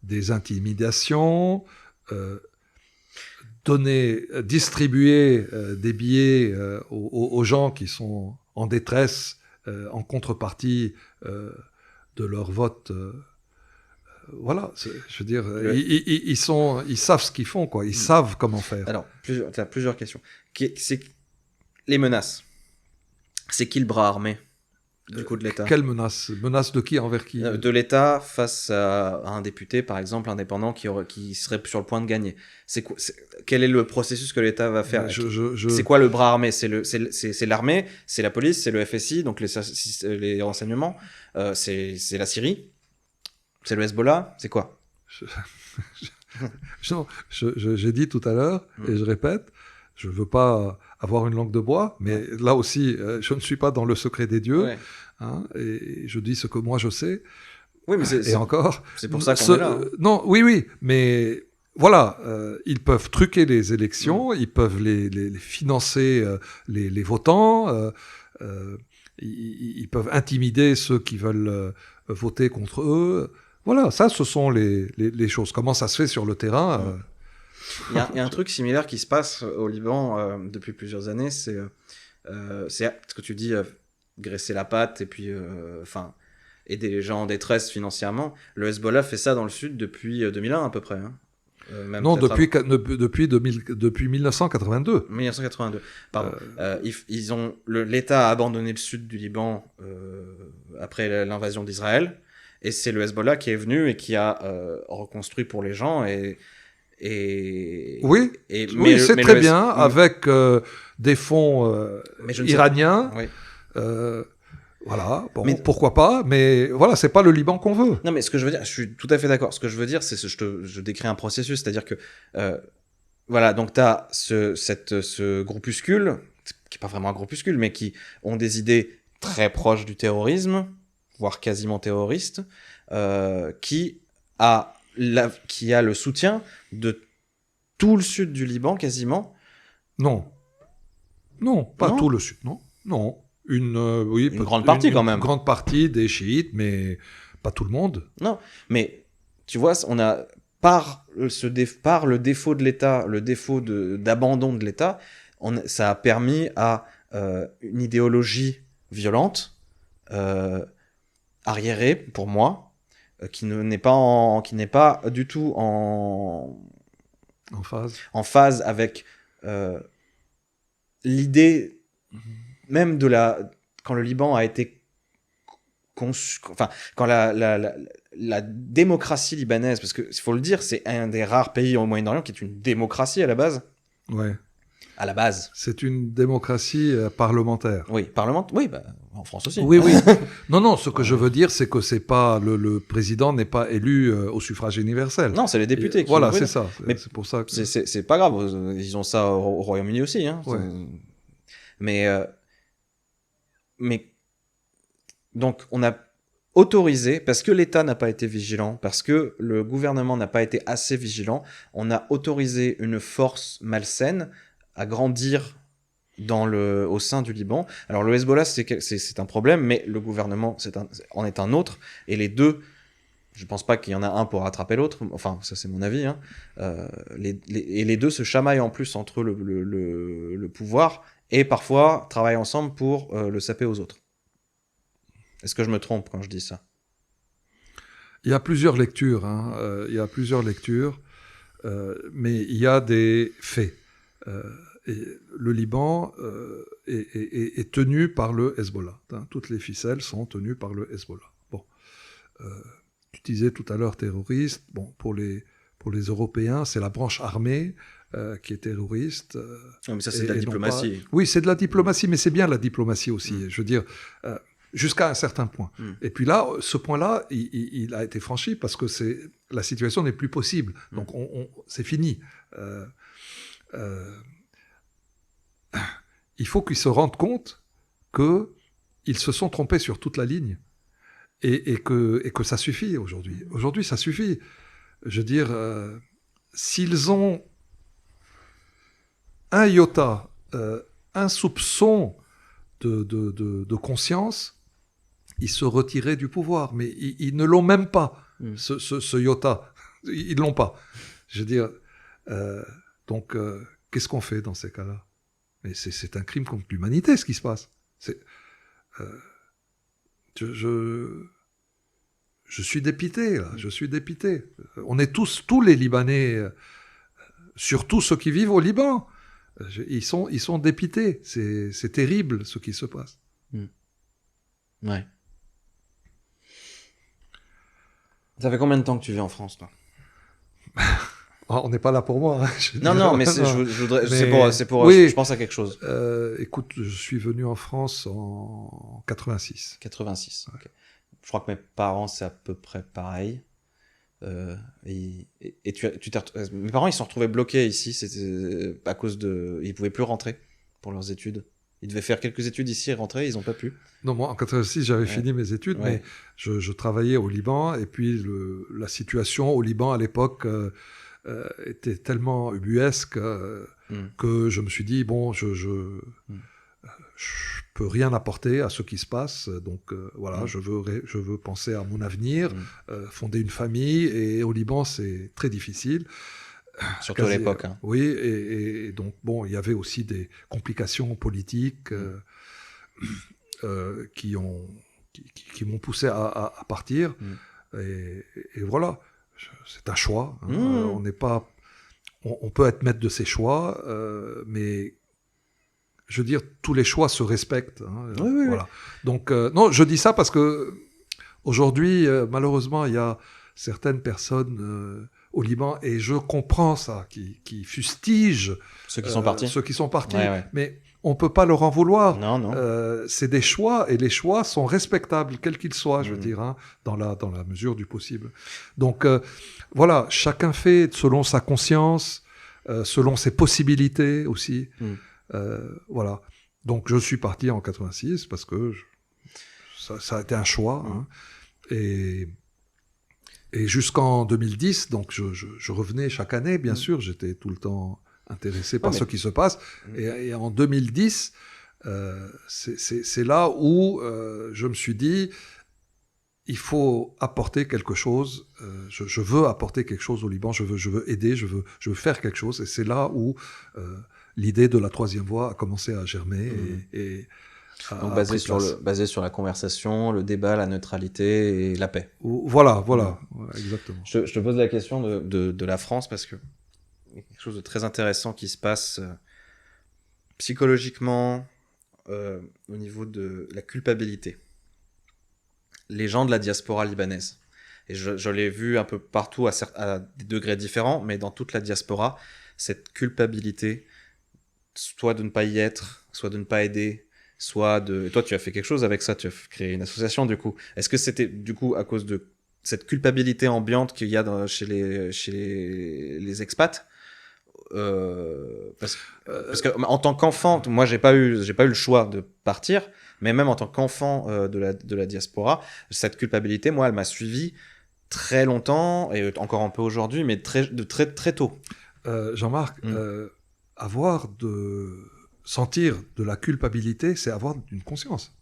des intimidations, distribuer des billets aux gens qui sont en détresse en contrepartie de leur vote. Voilà, je veux dire, ils savent ce qu'ils font, quoi. Ils savent comment faire. Alors, tu as plusieurs questions. Les menaces. C'est qui le bras armé du coup de l'État? Quelle menace? Menace de qui? Envers qui? De l'État face à un député, par exemple, indépendant qui serait sur le point de gagner. Quel est le processus que l'État va faire? C'est quoi le bras armé? C'est l'armée, c'est la police, c'est le FSI, donc les renseignements, c'est la Syrie, c'est le Hezbollah, c'est quoi? J'ai dit tout à l'heure, et je répète, je ne veux pas avoir une langue de bois, mais là aussi, je ne suis pas dans le secret des dieux, et je dis ce que moi je sais. Oui, mais et encore. C'est pour ça qu'on est là. Non, oui, mais voilà, ils peuvent truquer les élections, ils peuvent les financer, les votants, ils peuvent intimider ceux qui veulent voter contre eux. Voilà, ça, ce sont les choses. Comment ça se fait sur le terrain Il y a un truc similaire qui se passe au Liban depuis plusieurs années, c'est ce que tu dis, graisser la patte et puis aider les gens en détresse financièrement. Le Hezbollah fait ça dans le sud depuis 2001 à peu près. Hein. Même non, depuis 1982. 1982, pardon. L'État a abandonné le sud du Liban après l'invasion d'Israël, et c'est le Hezbollah qui est venu et qui a reconstruit pour les gens. Oui, c'est très bien, avec des fonds iraniens. Oui. Voilà, bon, pourquoi pas, mais voilà, c'est pas le Liban qu'on veut. Non, mais ce que je veux dire, je suis tout à fait d'accord. Ce que je veux dire, c'est je décris un processus, c'est-à-dire que voilà, donc tu as ce groupuscule, qui est pas vraiment un groupuscule, mais qui ont des idées très proches du terrorisme, voire quasiment terroristes, qui a le soutien de tout le sud du Liban, quasiment. Non, pas tout le sud, non. Une grande partie quand même. Une grande partie des chiites, mais pas tout le monde. Non, mais tu vois, on a par le défaut de l'État, le défaut d'abandon de l'État, ça a permis à une idéologie violente, arriérée pour moi, qui n'est pas du tout en phase avec l'idée même quand le Liban a été conçu, quand la démocratie libanaise, parce qu'il faut le dire, c'est un des rares pays au Moyen-Orient qui est une démocratie à la base. Ouais. À la base. C'est une démocratie parlementaire. Oui, en France aussi. Oui. Non, ce que je veux dire, c'est que c'est pas le président n'est pas élu au suffrage universel. Non, c'est les députés qui. Voilà, c'est ça. Mais c'est pour ça que c'est pas grave. Ils ont ça au Royaume-Uni aussi. Hein. Ouais. Mais donc on a autorisé, parce que l'État n'a pas été vigilant, parce que le gouvernement n'a pas été assez vigilant, on a autorisé une force malsaine à grandir au sein du Liban. Alors le Hezbollah, c'est un problème, mais le gouvernement en est un autre, et les deux, je pense pas qu'il y en a un pour rattraper l'autre, enfin ça c'est mon avis, hein. Et les deux se chamaillent en plus entre le pouvoir, et parfois travaillent ensemble pour le saper aux autres. Est-ce que je me trompe quand je dis ça ? Il y a plusieurs lectures, mais il y a des faits. Et le Liban est tenu par le Hezbollah. Hein. Toutes les ficelles sont tenues par le Hezbollah. Bon, tu disais tout à l'heure terroriste. Bon, pour les Européens, c'est la branche armée qui est terroriste. Mais ça, c'est de la diplomatie. Oui, c'est de la diplomatie, mais c'est bien la diplomatie aussi. Je veux dire, jusqu'à un certain point. Et puis là, ce point-là, il a été franchi parce que la situation n'est plus possible. Donc, c'est fini. Il faut qu'ils se rendent compte qu'ils se sont trompés sur toute la ligne et que ça suffit aujourd'hui. Aujourd'hui, ça suffit. Je veux dire, s'ils ont un iota, un soupçon de conscience, ils se retiraient du pouvoir. Mais ils ne l'ont même pas, ce iota. Ils ne l'ont pas. Je veux dire, donc, qu'est-ce qu'on fait dans ces cas-là ? Mais c'est un crime contre l'humanité, ce qui se passe. Je suis dépité, là. Je suis dépité. On est tous les Libanais, surtout ceux qui vivent au Liban. Ils sont dépités. C'est terrible, ce qui se passe. Ouais. Ça fait combien de temps que tu vis en France, toi ? On n'est pas là pour moi. Hein, non, mais c'est pour oui, je pense à quelque chose. Écoute, je suis venu en France en 86. 86, ok. Je crois que mes parents, c'est à peu près pareil. Et mes parents, ils se sont retrouvés bloqués ici. C'était à cause ils pouvaient plus rentrer pour leurs études. Ils devaient faire quelques études ici et rentrer, ils n'ont pas pu. Non, moi, en 86, j'avais fini mes études, mais je travaillais au Liban. Et puis, la situation au Liban, à l'époque, était tellement ubuesque que je me suis dit, bon, je peux rien apporter à ce qui se passe, donc voilà, je veux penser à mon avenir, fonder une famille, et au Liban, c'est très difficile. Surtout à l'époque. Hein. Oui, et donc, bon, il y avait aussi des complications politiques qui m'ont poussé à partir. Et voilà, c'est un choix. Hein. On n'est pas... On peut être maître de ses choix, mais je veux dire, tous les choix se respectent. Hein, voilà. Oui. Donc, non, je dis ça parce que aujourd'hui, malheureusement, il y a certaines personnes au Liban, et je comprends ça, qui fustigent ceux qui sont partis. Ceux qui sont partis. Ouais. Mais on ne peut pas leur en vouloir. Non. C'est des choix, et les choix sont respectables, quels qu'ils soient, je veux dire, hein, dans la mesure du possible. Donc, voilà, chacun fait selon sa conscience, selon ses possibilités aussi. Voilà. Donc, je suis parti en 86 parce que ça a été un choix. Hein, et jusqu'en 2010, donc je revenais chaque année, bien sûr, j'étais tout le temps intéressé par ce qui se passe. Et en 2010, c'est là où je me suis dit, il faut apporter quelque chose. Je veux apporter quelque chose au Liban. Je veux aider. Je veux faire quelque chose. Et c'est là où l'idée de la troisième voie a commencé à germer. Donc basé sur la conversation, le débat, la neutralité et la paix. Voilà, exactement. Je te pose la question de la France parce que il y a quelque chose de très intéressant qui se passe psychologiquement au niveau de la culpabilité. Les gens de la diaspora libanaise, et je l'ai vu un peu partout à des degrés différents, mais dans toute la diaspora, cette culpabilité, soit de ne pas y être, soit de ne pas aider, soit de... Toi, tu as fait quelque chose avec ça, tu as créé une association, du coup. Est-ce que c'était, du coup, à cause de cette culpabilité ambiante qu'il y a chez les expats parce que en tant qu'enfant, moi, j'ai pas eu le choix de partir, mais même en tant qu'enfant de la diaspora, cette culpabilité, moi, elle m'a suivi très longtemps, et encore un peu aujourd'hui, mais très tôt. Jean-Marc, sentir de la culpabilité, c'est avoir une conscience.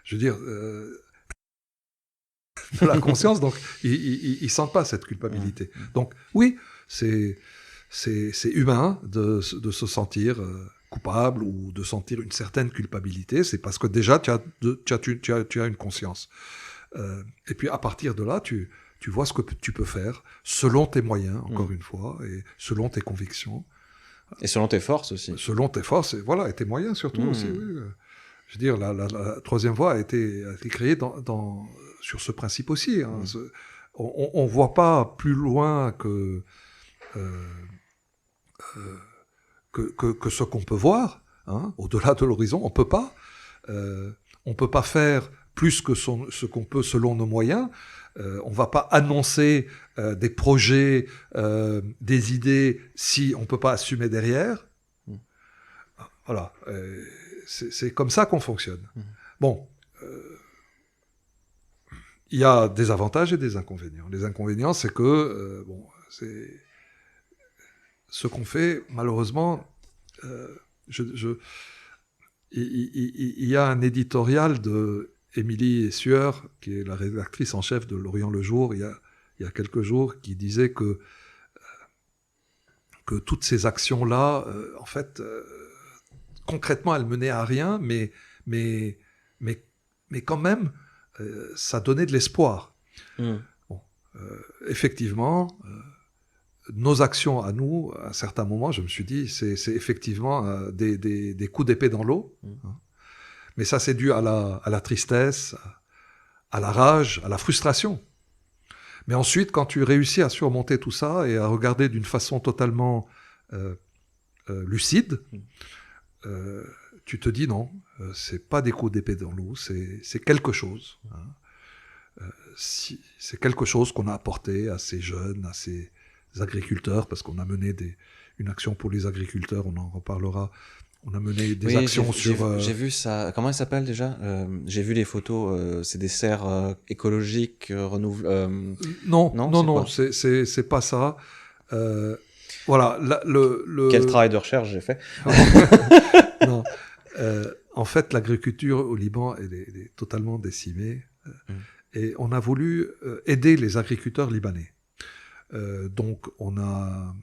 Je veux dire, de la conscience, donc ils sentent pas cette culpabilité. Donc oui, c'est humain de se sentir coupable ou de sentir une certaine culpabilité. C'est parce que déjà tu as une conscience. Et puis à partir de là, tu vois ce que tu peux faire selon tes moyens, encore une fois, et selon tes convictions. Et selon tes forces aussi. Selon tes forces, et tes moyens surtout aussi. Oui. Je veux dire, la troisième voie a été créée sur ce principe aussi. Hein. On ne voit pas plus loin que ce qu'on peut voir, hein, au-delà de l'horizon. On ne peut pas faire plus que ce qu'on peut selon nos moyens. On ne va pas annoncer des projets, des idées, si on ne peut pas assumer derrière. Voilà. C'est comme ça qu'on fonctionne. Bon. Il y a des avantages et des inconvénients. Les inconvénients, c'est que ce qu'on fait, malheureusement, il y a un éditorial de Émilie Sueur, qui est la rédactrice en chef de L'Orient le Jour, il y a quelques jours, qui disait que toutes ces actions-là, en fait, concrètement, elles menaient à rien, mais quand même, ça donnait de l'espoir. Bon, effectivement, nos actions à nous, à un certain moment, je me suis dit, c'est effectivement des coups d'épée dans l'eau. Hein. Mais ça, c'est dû à la tristesse, à la rage, à la frustration. Mais ensuite, quand tu réussis à surmonter tout ça et à regarder d'une façon totalement lucide, tu te dis non, c'est pas des coups d'épée dans l'eau, c'est quelque chose. Hein. C'est quelque chose qu'on a apporté à ces jeunes, à ces agriculteurs, parce qu'on a mené une action pour les agriculteurs, on en reparlera. On a mené des actions sur... J'ai vu ça. Comment elle s'appelle déjà J'ai vu les photos. C'est des serres écologiques renouvelables. Non, c'est pas ça. Voilà. Quel travail de recherche j'ai fait. Non. En fait, l'agriculture au Liban, elle est totalement décimée. Et on a voulu aider les agriculteurs libanais. Donc, on a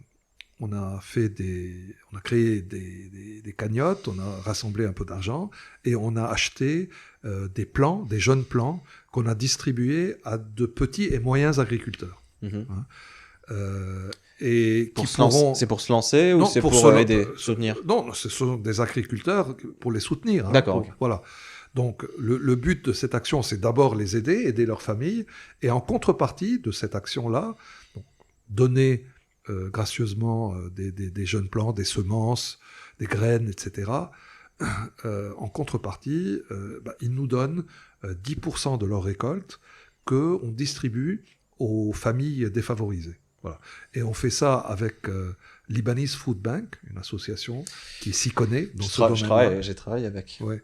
créé des cagnottes, on a rassemblé un peu d'argent et on a acheté des plants, des jeunes plants qu'on a distribués à de petits et moyens agriculteurs. Hein. Et c'est pour se lancer ou non, c'est pour aider, soutenir? Non, ce sont des agriculteurs pour les soutenir. Hein, D'accord. Okay. Voilà. Donc le but de cette action, c'est d'abord les aider leur famille, et en contrepartie de cette action-là, donner gracieusement des jeunes plants, des semences, des graines, etc. En contrepartie, ils nous donnent 10% de leur récolte qu'on distribue aux familles défavorisées. Voilà. Et on fait ça avec Lebanese Food Bank, une association qui s'y connaît dans ce domaine-là. J'ai travaillé avec. Ouais.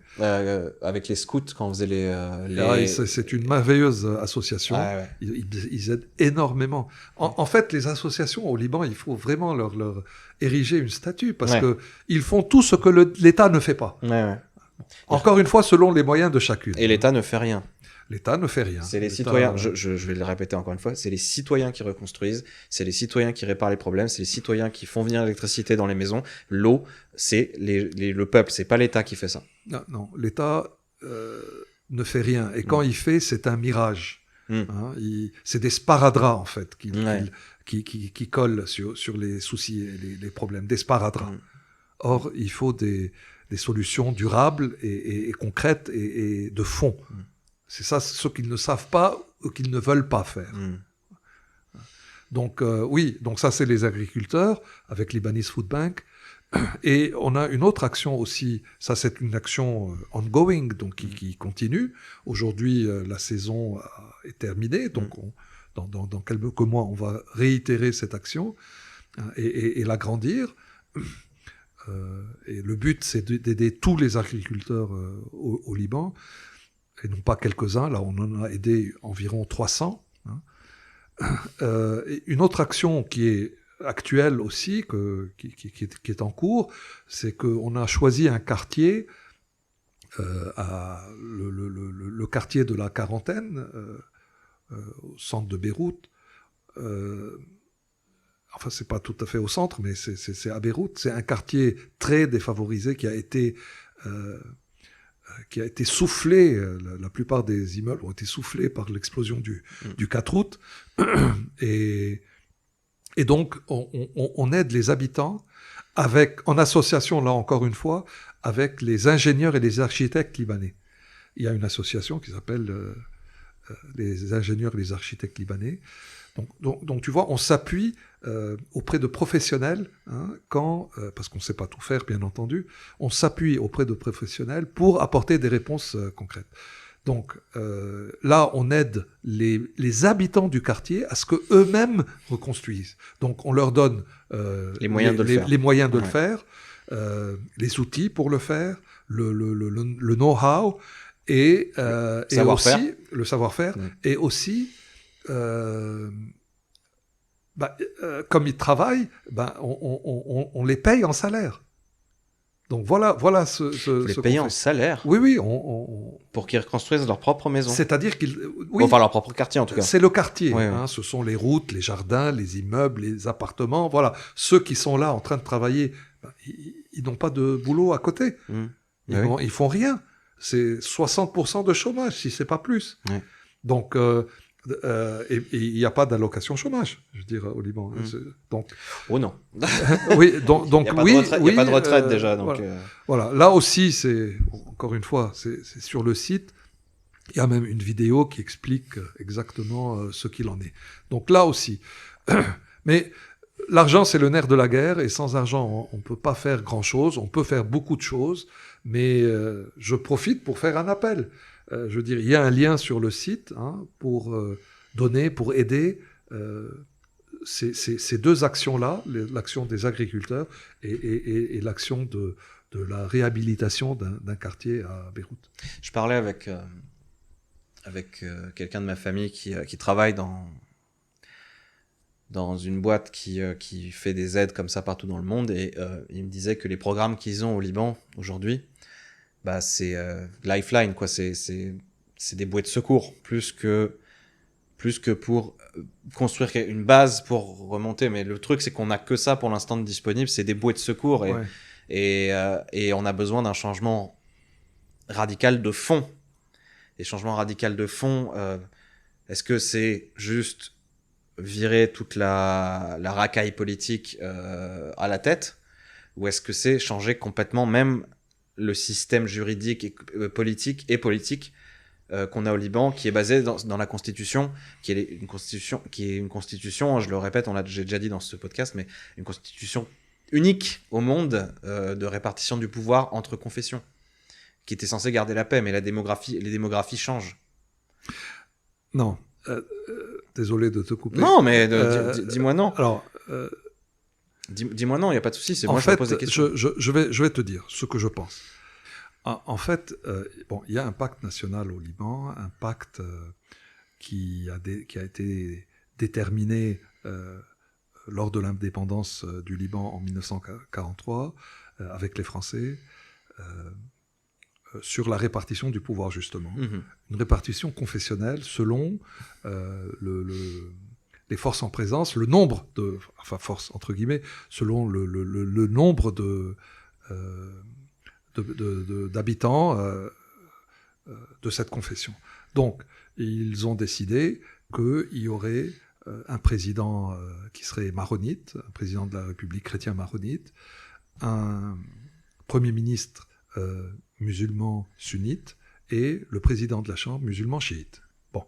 Avec les scouts quand on faisait les... C'est une merveilleuse association. Ah, ouais. Ils aident énormément. En fait, les associations au Liban, il faut vraiment leur ériger une statue parce que ils font tout ce que l'État ne fait pas. Ouais. Encore une fois, selon les moyens de chacune. Et l'État ne fait rien. L'État ne fait rien. C'est les citoyens, je vais le répéter encore une fois, c'est les citoyens qui reconstruisent, c'est les citoyens qui réparent les problèmes, c'est les citoyens qui font venir l'électricité dans les maisons. L'eau, c'est le peuple, c'est pas l'État qui fait ça. Non, l'État ne fait rien. Et quand il fait, c'est un mirage. Hein, c'est des sparadraps, en fait, qui collent sur les soucis et les problèmes. Des sparadraps. Or, il faut des solutions durables et concrètes et de fond. C'est ça ce qu'ils ne savent pas ou qu'ils ne veulent pas faire. Donc donc ça c'est les agriculteurs avec Lebanese Food Bank. Et on a une autre action aussi, ça c'est une action ongoing, donc qui continue. Aujourd'hui la saison est terminée, donc dans quelques mois on va réitérer cette action et l'agrandir. Et le but c'est d'aider tous les agriculteurs au Liban, et non pas quelques-uns. Là, on en a aidé environ 300. Et une autre action qui est actuelle aussi, qui est en cours, c'est qu'on a choisi un quartier, le quartier de la Quarantaine, au centre de Beyrouth. Enfin, c'est pas tout à fait au centre, mais c'est à Beyrouth. C'est un quartier très défavorisé qui a été soufflé, la plupart des immeubles ont été soufflés par l'explosion du 4 août. Et donc, on aide les habitants en association, là encore une fois, avec les ingénieurs et les architectes libanais. Il y a une association qui s'appelle les ingénieurs et les architectes libanais. Donc tu vois, on s'appuie auprès de professionnels, parce qu'on ne sait pas tout faire, bien entendu, on s'appuie auprès de professionnels pour apporter des réponses concrètes. Donc là, on aide les habitants du quartier à ce qu'eux-mêmes reconstruisent. Donc on leur donne les moyens de le faire, les outils pour le faire, le know-how et aussi le savoir-faire, et aussi comme ils travaillent, on les paye en salaire. Donc voilà les payer en salaire. Oui. Pour qu'ils reconstruisent leur propre maison. C'est-à-dire qu'ils, enfin leur propre quartier en tout cas. C'est le quartier. Oui. Ce sont les routes, les jardins, les immeubles, les appartements. Voilà, ceux qui sont là en train de travailler, ils n'ont pas de boulot à côté. Ils font rien. C'est 60% de chômage, si c'est pas plus. Oui. Donc et il n'y a pas d'allocation chômage, je veux dire, au Liban. Donc, oh non. Oui, donc il n'y a pas de retraite déjà. Donc voilà. Là aussi, encore une fois, c'est sur le site. Il y a même une vidéo qui explique exactement ce qu'il en est. Donc là aussi. Mais l'argent, c'est le nerf de la guerre, et sans argent, on ne peut pas faire grand-chose. On peut faire beaucoup de choses, mais je profite pour faire un appel. Je veux dire, il y a un lien sur le site pour donner, pour aider ces deux actions-là, l'action des agriculteurs et l'action de la réhabilitation d'un quartier à Beyrouth. Je parlais avec quelqu'un de ma famille qui travaille dans une boîte qui fait des aides comme ça partout dans le monde, et il me disait que les programmes qu'ils ont au Liban aujourd'hui, bah c'est lifeline, quoi. C'est des bouées de secours plus que pour construire une base pour remonter. Mais le truc, c'est qu'on a que ça pour l'instant de disponible, c'est des bouées de secours, et on a besoin d'un changement radical de fond. Et changement radical de fond, est-ce que c'est juste virer toute la racaille politique à la tête, ou est-ce que c'est changer complètement même le système juridique et politique qu'on a au Liban, qui est basé dans la Constitution, qui est une constitution, je le répète, j'ai déjà dit dans ce podcast, mais une constitution unique au monde de répartition du pouvoir entre confessions, qui était censée garder la paix, mais les démographies changent. Non, désolé de te couper. Non, mais dis-moi non. Alors, dis-moi non, il n'y a pas de souci, c'est moi qui pose des questions. Je vais te dire ce que je pense. En fait, il y a un pacte national au Liban, un pacte qui a été déterminé lors de l'indépendance du Liban en 1943 avec les Français sur la répartition du pouvoir, justement. Mm-hmm. Une répartition confessionnelle selon les forces en présence, le nombre de... Enfin, forces, entre guillemets, selon le nombre d'habitants de cette confession. Donc, ils ont décidé qu'il y aurait un président qui serait maronite, un président de la République chrétien maronite, un premier ministre musulman sunnite et le président de la Chambre musulman chiite. Bon.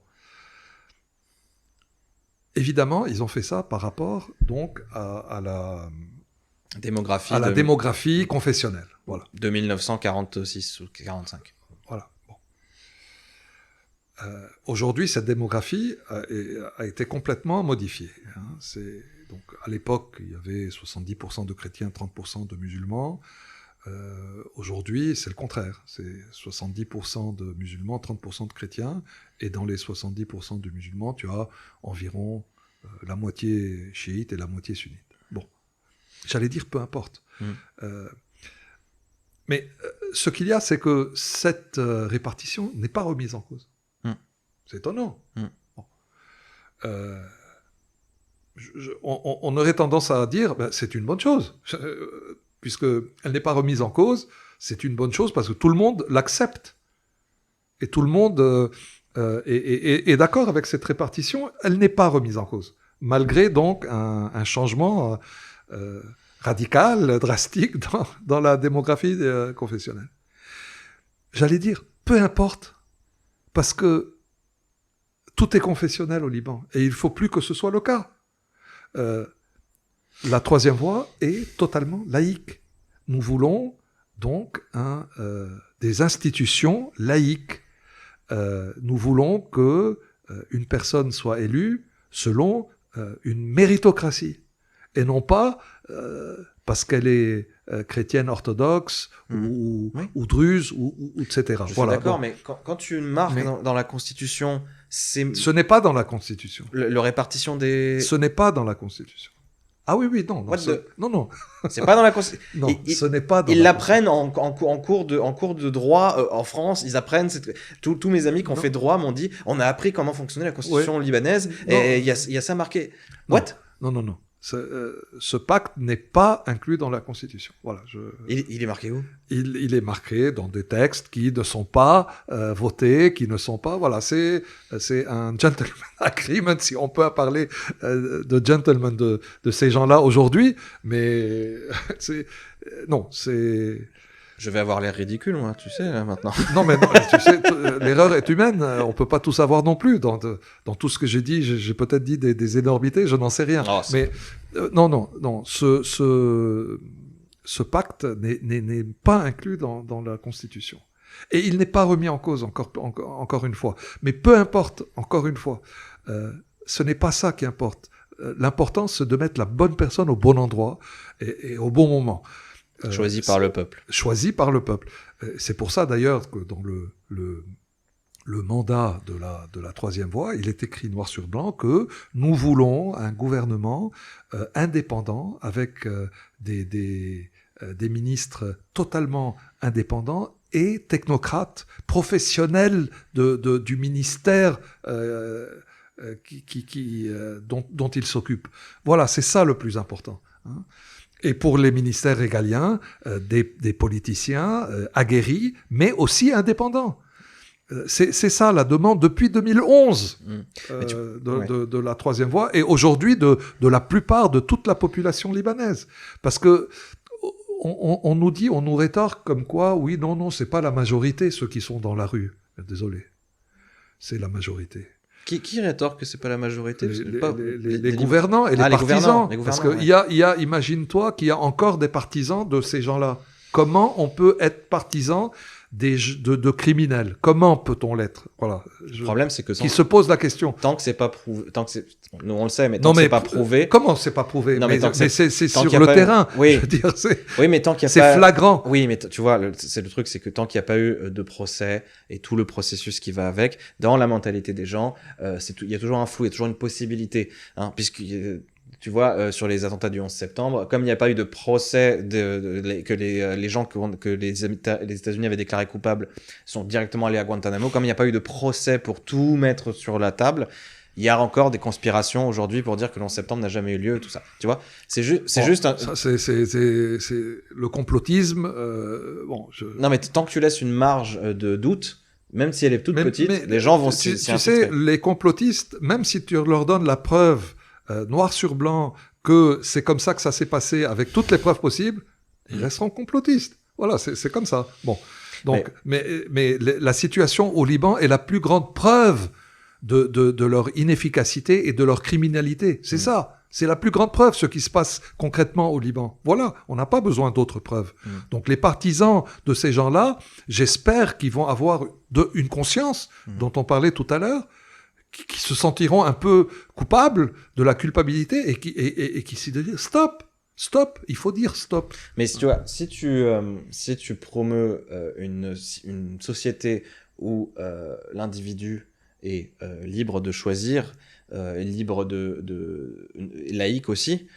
Évidemment, ils ont fait ça par rapport donc à la démographie confessionnelle. Voilà. De 1946 ou 45. Voilà. Bon. Aujourd'hui, cette démographie a été complètement modifiée. Donc, à l'époque, il y avait 70% de chrétiens, 30% de musulmans. Aujourd'hui, c'est le contraire. C'est 70% de musulmans, 30% de chrétiens. Et dans les 70% de musulmans, tu as environ la moitié chiite et la moitié sunnite. Bon. J'allais dire peu importe. Mais ce qu'il y a, c'est que cette répartition n'est pas remise en cause. C'est étonnant. Bon. On aurait tendance à dire c'est une bonne chose. Puisqu'elle n'est pas remise en cause, c'est une bonne chose parce que tout le monde l'accepte. Et tout le monde est d'accord avec cette répartition. Elle n'est pas remise en cause. Malgré donc un changement radical, drastique dans la démographie confessionnelle. J'allais dire, peu importe, parce que tout est confessionnel au Liban, et il ne faut plus que ce soit le cas. La troisième voie est totalement laïque. Nous voulons donc des institutions laïques. Nous voulons que une personne soit élue selon une méritocratie, et non pas parce qu'elle est chrétienne orthodoxe ou druze, ou etc. Je suis d'accord, mais quand tu marques dans la Constitution, ce n'est pas dans la Constitution. Le répartition des... Ce n'est pas dans la Constitution. Ah oui, non. Non. C'est pas dans la Constitution. Non, ce n'est pas dans ils l'apprennent en cours de droit en France. Ils apprennent. Tous mes amis qui ont fait droit m'ont dit on a appris comment fonctionnait la Constitution libanaise, et il y a ça marqué. What? Non. Ce pacte n'est pas inclus dans la Constitution. Voilà. Il est marqué où? Il est marqué dans des textes qui ne sont pas votés, qui ne sont pas... Voilà, c'est un gentleman agreement, si on peut parler de gentleman de ces gens-là aujourd'hui, mais non, c'est... Je vais avoir l'air ridicule, moi, tu sais, là, maintenant. Non, mais tu sais, l'erreur est humaine. On peut pas tout savoir non plus. Dans tout ce que j'ai dit, j'ai peut-être dit des énormités, je n'en sais rien. Oh, mais non. Ce pacte n'est pas inclus dans la Constitution. Et il n'est pas remis en cause, encore une fois. Mais peu importe, encore une fois, ce n'est pas ça qui importe. L'important, c'est de mettre la bonne personne au bon endroit et au bon moment. Choisi par le peuple. Choisi par le peuple. C'est pour ça d'ailleurs que dans le le mandat de la troisième voie, il est écrit noir sur blanc que nous voulons un gouvernement indépendant avec des ministres totalement indépendants et technocrates, professionnels du ministère dont ils s'occupent. Voilà, c'est ça le plus important. Hein. Et pour les ministères régaliens, des politiciens aguerris, mais aussi indépendants. C'est ça la demande depuis 2011 de la troisième voie et aujourd'hui de la plupart de toute la population libanaise. Parce que on nous dit, on nous rétorque comme quoi, oui, non, c'est pas la majorité ceux qui sont dans la rue. Désolé, c'est la majorité. Qui rétorque que c'est pas la majorité? Les gouvernants et les partisans. Parce que imagine-toi qu'il y a encore des partisans de ces gens-là. Comment on peut être partisan de criminels? Comment peut-on l'être? Voilà. Le problème, c'est que qui se pose la question. Tant que c'est pas prouvé, nous on le sait, mais tant que c'est pas prouvé. Comment c'est pas prouvé? Non, mais c'est sur le terrain. Oui. Je veux dire, oui, mais tant qu'il y a c'est flagrant. Oui, mais tu vois, c'est le truc, c'est que tant qu'il n'y a pas eu de procès et tout le processus qui va avec, dans la mentalité des gens, il y a toujours un flou, il y a toujours une possibilité, hein, puisque tu vois, sur les attentats du 11 septembre, comme il n'y a pas eu de procès que les gens que les États-Unis avaient déclarés coupables sont directement allés à Guantanamo, comme il n'y a pas eu de procès pour tout mettre sur la table, il y a encore des conspirations aujourd'hui pour dire que le 11 septembre n'a jamais eu lieu, tout ça. Tu vois, c'est juste un... Ça, c'est le complotisme. Non, mais tant que tu laisses une marge de doute, même si elle est toute petite, les gens vont s'y Tu sais, les complotistes, même si tu leur donnes la preuve noir sur blanc que c'est comme ça que ça s'est passé avec toutes les preuves possibles, ils resteront complotistes. Voilà, c'est comme ça. Bon, donc, mais la situation au Liban est la plus grande preuve de leur inefficacité et de leur criminalité. C'est ça. C'est la plus grande preuve, ce qui se passe concrètement au Liban. Voilà, on n'a pas besoin d'autres preuves. Donc les partisans de ces gens-là, j'espère qu'ils vont avoir une conscience dont on parlait tout à l'heure, qui se sentiront un peu coupables de la culpabilité et qui se disent stop, il faut dire stop. Mais tu vois, si tu promeus une société où l'individu est libre de choisir, libre laïque aussi,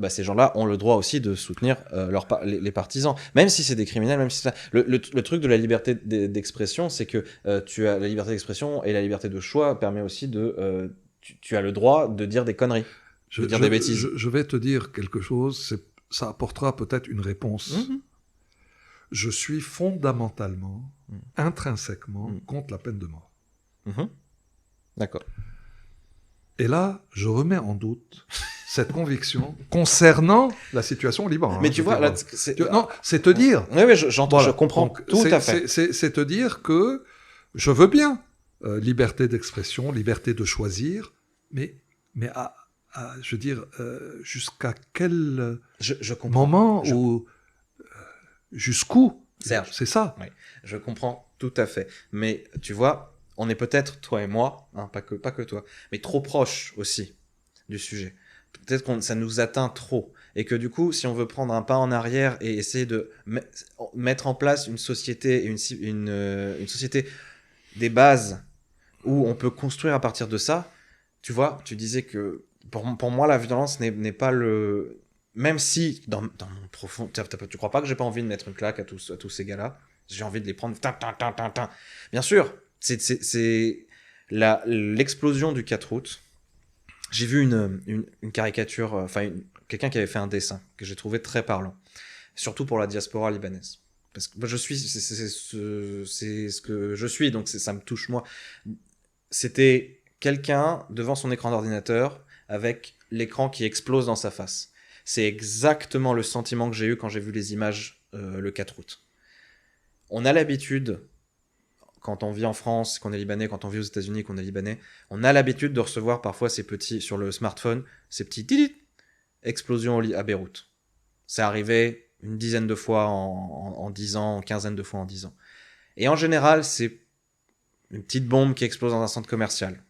ces gens-là ont le droit aussi de soutenir les partisans, même si c'est des criminels, même si le truc de la liberté d'expression, c'est que tu as la liberté d'expression et la liberté de choix permet aussi tu as le droit de dire des conneries, de dire des bêtises. Je vais te dire quelque chose, ça apportera peut-être une réponse. Je suis fondamentalement, intrinsèquement contre la peine de mort. D'accord. Et là, je remets en doute cette conviction concernant la situation au Liban. Mais tu vois, là, c'est te dire. Oui, j'entends, je comprends tout à fait. C'est te dire que je veux bien liberté d'expression, liberté de choisir, mais je veux dire, jusqu'à quel moment ou jusqu'où? Serge, c'est ça. Oui, je comprends tout à fait. Mais tu vois, on est peut-être, toi et moi, hein, pas que toi, mais trop proches aussi du sujet. Peut-être que ça nous atteint trop. Et que du coup, si on veut prendre un pas en arrière et essayer de mettre en place une société, une société des bases où on peut construire à partir de ça, tu vois, tu disais que pour moi, la violence n'est pas le... Même si, dans mon profond... Tu crois pas que j'ai pas envie de mettre une claque à tous ces gars-là? J'ai envie de les prendre... Bien sûr, c'est l'explosion du 4 août. J'ai vu une caricature, quelqu'un qui avait fait un dessin que j'ai trouvé très parlant, surtout pour la diaspora libanaise. Parce que c'est ce que je suis, donc ça me touche moi. C'était quelqu'un devant son écran d'ordinateur avec l'écran qui explose dans sa face. C'est exactement le sentiment que j'ai eu quand j'ai vu les images le 4 août. On a l'habitude, quand on vit en France, qu'on est libanais, quand on vit aux États-Unis, qu'on est libanais, on a l'habitude de recevoir parfois ces petits, sur le smartphone, ces petits tilit, explosions à Beyrouth. C'est arrivé une dizaine de fois en 10 ans, une quinzaine de fois en 10 ans. Et en général, c'est une petite bombe qui explose dans un centre commercial,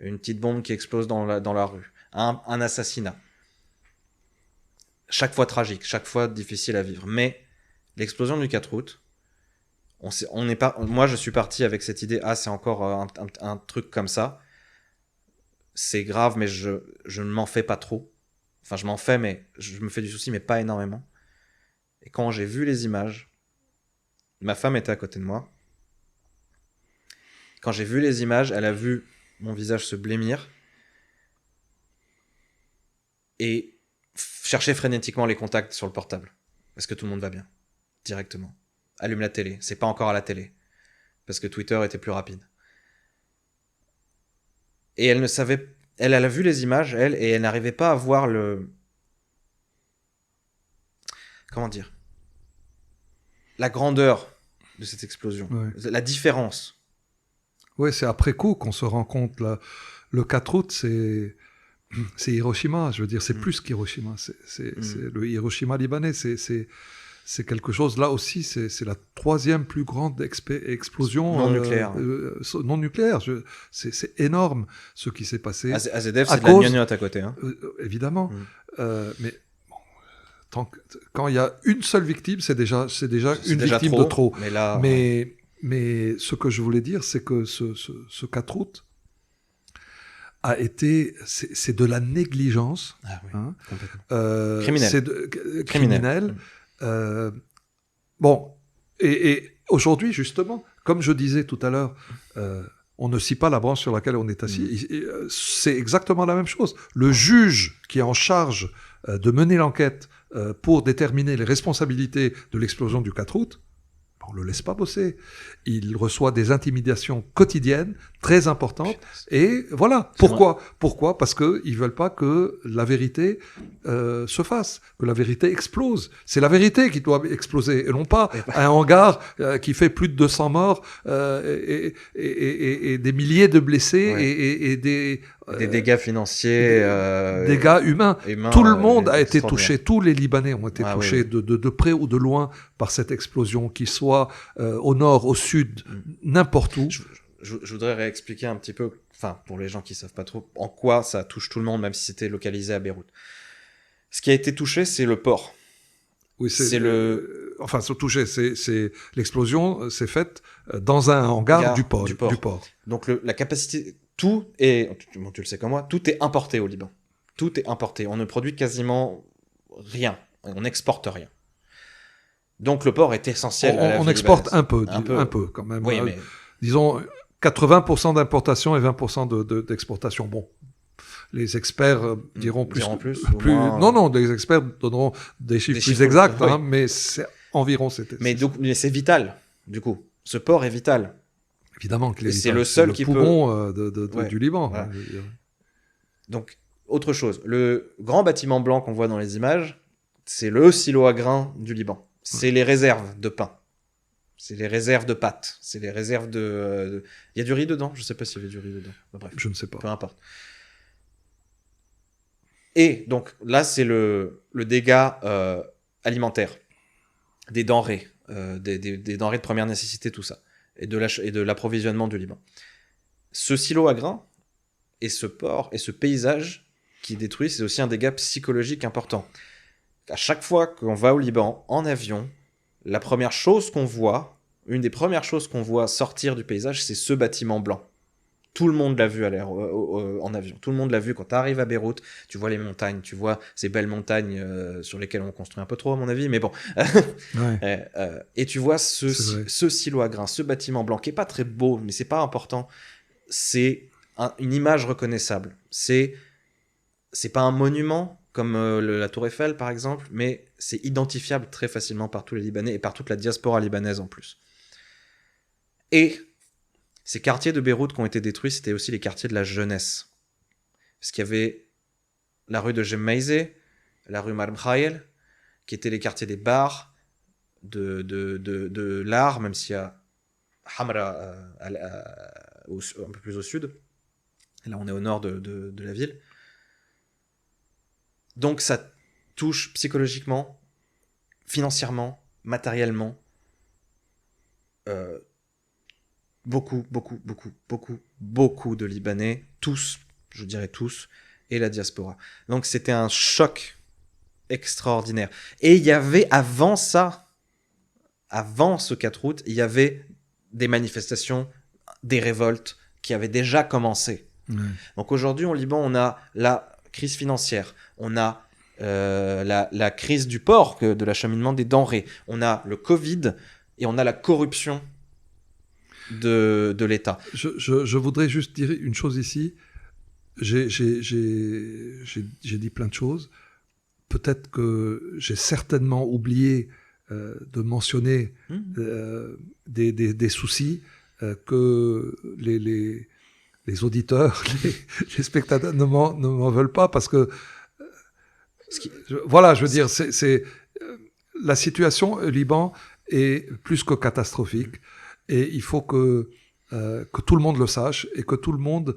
une petite bombe qui explose dans la rue, un assassinat. Chaque fois tragique, chaque fois difficile à vivre. Mais l'explosion du 4 août, On n'est pas. Moi, je suis parti avec cette idée. Ah, c'est encore un truc comme ça. C'est grave, mais je ne m'en fais pas trop. Enfin, je m'en fais, mais je me fais du souci, mais pas énormément. Et quand j'ai vu les images, ma femme était à côté de moi. Quand j'ai vu les images, elle a vu mon visage se blêmir et chercher frénétiquement les contacts sur le portable. Est-ce que tout le monde va bien? Directement. Allume la télé. C'est pas encore à la télé. Parce que Twitter était plus rapide. Et elle ne savait... Elle a vu les images, elle, et elle n'arrivait pas à voir le... Comment dire? La grandeur de cette explosion. Ouais. La différence. Oui, c'est après coup qu'on se rend compte. Là, le 4 août, c'est Hiroshima. Je veux dire, c'est plus qu'Hiroshima. C'est le Hiroshima libanais. C'est quelque chose, là aussi, c'est la 3e plus grande explosion non nucléaire. C'est énorme ce qui s'est passé. AZF, c'est de la gnognotte à côté. Hein. Évidemment. Mais bon, quand il y a une seule victime, c'est déjà une victime de trop. Mais là, mais ce que je voulais dire, c'est que ce 4 août a été... C'est de la négligence. Ah oui, hein, criminel. C'est criminel. Bon, et aujourd'hui, justement, comme je disais tout à l'heure, on ne scie pas la branche sur laquelle on est assis. C'est exactement la même chose. Le juge qui est en charge de mener l'enquête pour déterminer les responsabilités de l'explosion du 4 août, on ne le laisse pas bosser. Il reçoit des intimidations quotidiennes, très importantes. Et voilà. Pourquoi? Parce qu'ils ne veulent pas que la vérité se fasse, que la vérité explose. C'est la vérité qui doit exploser, et non pas un hangar qui fait plus de 200 morts et des milliers de blessés et des dégâts financiers, dégâts humains. Tout le monde a été touché, tous les Libanais ont été touchés de près ou de loin par cette explosion, qu'ils soient au nord, au sud, n'importe où. Je voudrais réexpliquer un petit peu, enfin pour les gens qui savent pas trop, en quoi ça touche tout le monde, même si c'était localisé à Beyrouth. Ce qui a été touché, c'est le port. Oui, enfin, se toucher, c'est l'explosion s'est faite dans un hangar du port. Donc la capacité, tout est, tu le sais comme moi, tout est importé au Liban. Tout est importé. On ne produit quasiment rien. On n'exporte rien. Donc le port est essentiel. On exporte un peu quand même. Oui, mais disons 80% d'importation et 20% d'exportation. Bon. Les experts diront plus. Non, les experts donneront des chiffres plus exacts, hein, mais c'est environ Mais c'est vital, du coup. Ce port est vital. Évidemment que c'est le seul qui poumon du Liban. Voilà. Donc, autre chose. Le grand bâtiment blanc qu'on voit dans les images, c'est le silo à grains du Liban. C'est les réserves de pain. C'est les réserves de pâtes. C'est les réserves de... Il y a du riz dedans? Je ne sais pas s'il y avait du riz dedans. Bref. Je ne sais pas. Peu importe. Et donc là, c'est le dégât alimentaire, des denrées, des denrées de première nécessité, tout ça, et de l'approvisionnement du Liban. Ce silo à grains et ce port et ce paysage qui détruit, c'est aussi un dégât psychologique important. À chaque fois qu'on va au Liban en avion, une des premières choses qu'on voit sortir du paysage, c'est ce bâtiment blanc. Tout le monde l'a vu en avion. Tout le monde l'a vu quand tu arrives à Beyrouth. Tu vois les montagnes, tu vois ces belles montagnes sur lesquelles on construit un peu trop, à mon avis, mais bon. Et tu vois ce silo à grains, ce bâtiment blanc qui est pas très beau, mais c'est pas important. C'est une image reconnaissable. C'est pas un monument comme la Tour Eiffel, par exemple, mais c'est identifiable très facilement par tous les Libanais et par toute la diaspora libanaise en plus. Et ces quartiers de Beyrouth qui ont été détruits, c'était aussi les quartiers de la jeunesse. Parce qu'il y avait la rue de Gemmeizeh, la rue Marmkhaïl, qui étaient les quartiers des bars, de l'art, même s'il y a Hamra un peu plus au sud. Là, on est au nord de la ville. Donc, ça touche psychologiquement, financièrement, matériellement, beaucoup de Libanais, tous, je dirais tous, et la diaspora. Donc c'était un choc extraordinaire. Et il y avait avant ça avant ce 4 août, il y avait des manifestations, des révoltes qui avaient déjà commencé. Donc aujourd'hui, au Liban, on a la crise financière, on a la crise du port, de l'acheminement des denrées, on a le Covid et on a la corruption de l'État. Je voudrais juste dire une chose ici. J'ai dit plein de choses. Peut-être que j'ai certainement oublié de mentionner des soucis que les auditeurs, les spectateurs ne m'en veulent pas, parce que voilà, je veux dire, la situation au Liban est plus que catastrophique, et il faut que tout le monde le sache et que tout le monde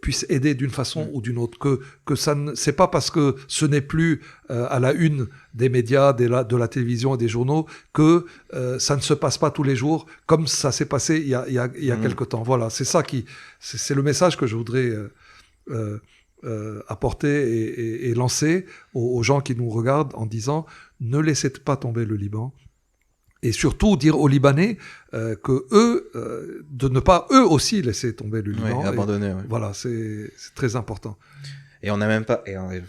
puisse aider d'une façon ou d'une autre. Que ça ne, c'est pas parce que ce n'est plus à la une des médias, de la télévision et des journaux que ça ne se passe pas tous les jours comme ça s'est passé il y a quelque temps. Voilà, c'est ça c'est le message que je voudrais apporter et lancer aux gens qui nous regardent, en disant: ne laissez pas tomber le Liban. Et surtout dire aux Libanais que eux, de ne pas eux aussi laisser tomber le Liban. Oui, abandonner. Et, voilà, c'est très important. Et on n'a même pas.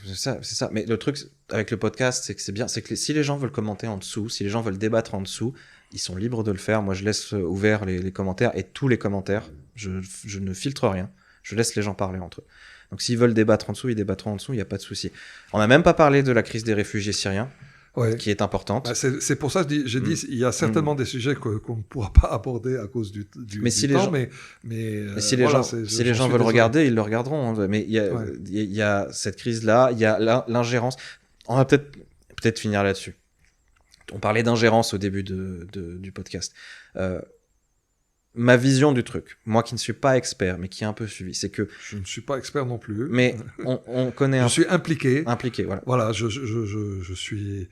C'est ça. Mais le truc avec le podcast, c'est que c'est bien. C'est que si les gens veulent commenter en dessous, si les gens veulent débattre en dessous, ils sont libres de le faire. Moi, je laisse ouvert les commentaires, et tous les commentaires. Je ne filtre rien. Je laisse les gens parler entre eux. Donc s'ils veulent débattre en dessous, ils débattront en dessous, il n'y a pas de souci. On n'a même pas parlé de la crise des réfugiés syriens. Ouais. Qui est importante. Bah, c'est pour ça que j'ai dit, il y a certainement des sujets qu'on ne pourra pas aborder à cause du temps, mais si les gens veulent regarder, ils le regarderont. Hein. Mais il y a cette crise-là, il y a l'ingérence. On va peut-être finir là-dessus. On parlait d'ingérence au début du podcast. Ma vision du truc, moi qui ne suis pas expert, mais qui ai un peu suivi, c'est que... Je ne suis pas expert non plus. Mais on connaît je suis impliqué. Impliqué, voilà. Voilà, je suis...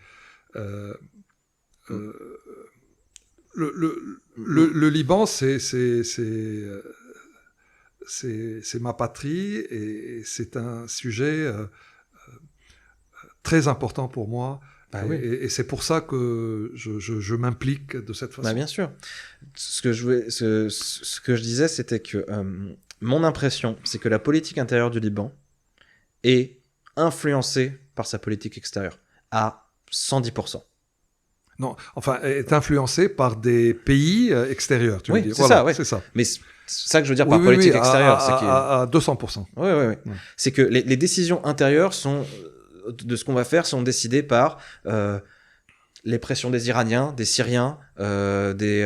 le Liban, c'est ma patrie, et c'est un sujet très important pour moi. Bah oui. Et c'est pour ça que je m'implique de cette façon. Bah bien sûr. Ce que je disais, c'était que mon impression, c'est que la politique intérieure du Liban est influencée par sa politique extérieure à 110%. Non, enfin, est influencée par des pays extérieurs, tu veux dire. C'est ça, ouais. C'est ça. Mais c'est ça que je veux dire par politique extérieure. À 200%. Oui. C'est que les décisions intérieures de ce qu'on va faire sont décidées par les pressions des Iraniens, des Syriens, des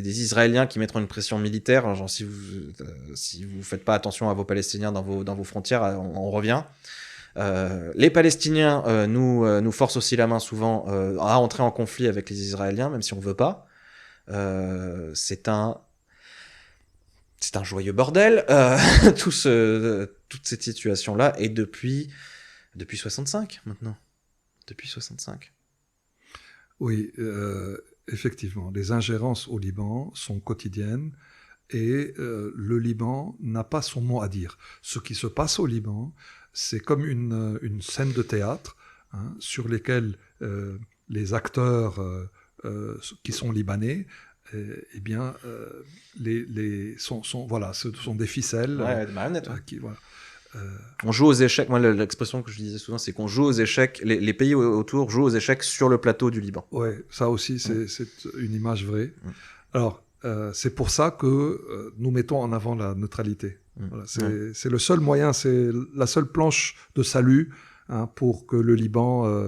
Israéliens qui mettront une pression militaire. Genre si vous faites pas attention à vos Palestiniens dans vos frontières, on revient. Les Palestiniens nous forcent aussi la main souvent à entrer en conflit avec les Israéliens, même si on veut pas. C'est un joyeux bordel, toute cette situation-là, et depuis 65 maintenant. Depuis 65. Oui, effectivement, les ingérences au Liban sont quotidiennes, et le Liban n'a pas son mot à dire. Ce qui se passe au Liban, c'est comme une scène de théâtre, hein, sur lesquelles les acteurs qui sont libanais, eh bien, ce sont des ficelles. Ouais, des marionnettes. Voilà. On joue aux échecs. Moi, l'expression que je disais souvent, c'est qu'on joue aux échecs. Les pays autour jouent aux échecs sur le plateau du Liban. Ouais, ça aussi, c'est une image vraie. Alors, c'est pour ça que nous mettons en avant la neutralité. Voilà, c'est le seul moyen, c'est la seule planche de salut, hein, pour que le Liban...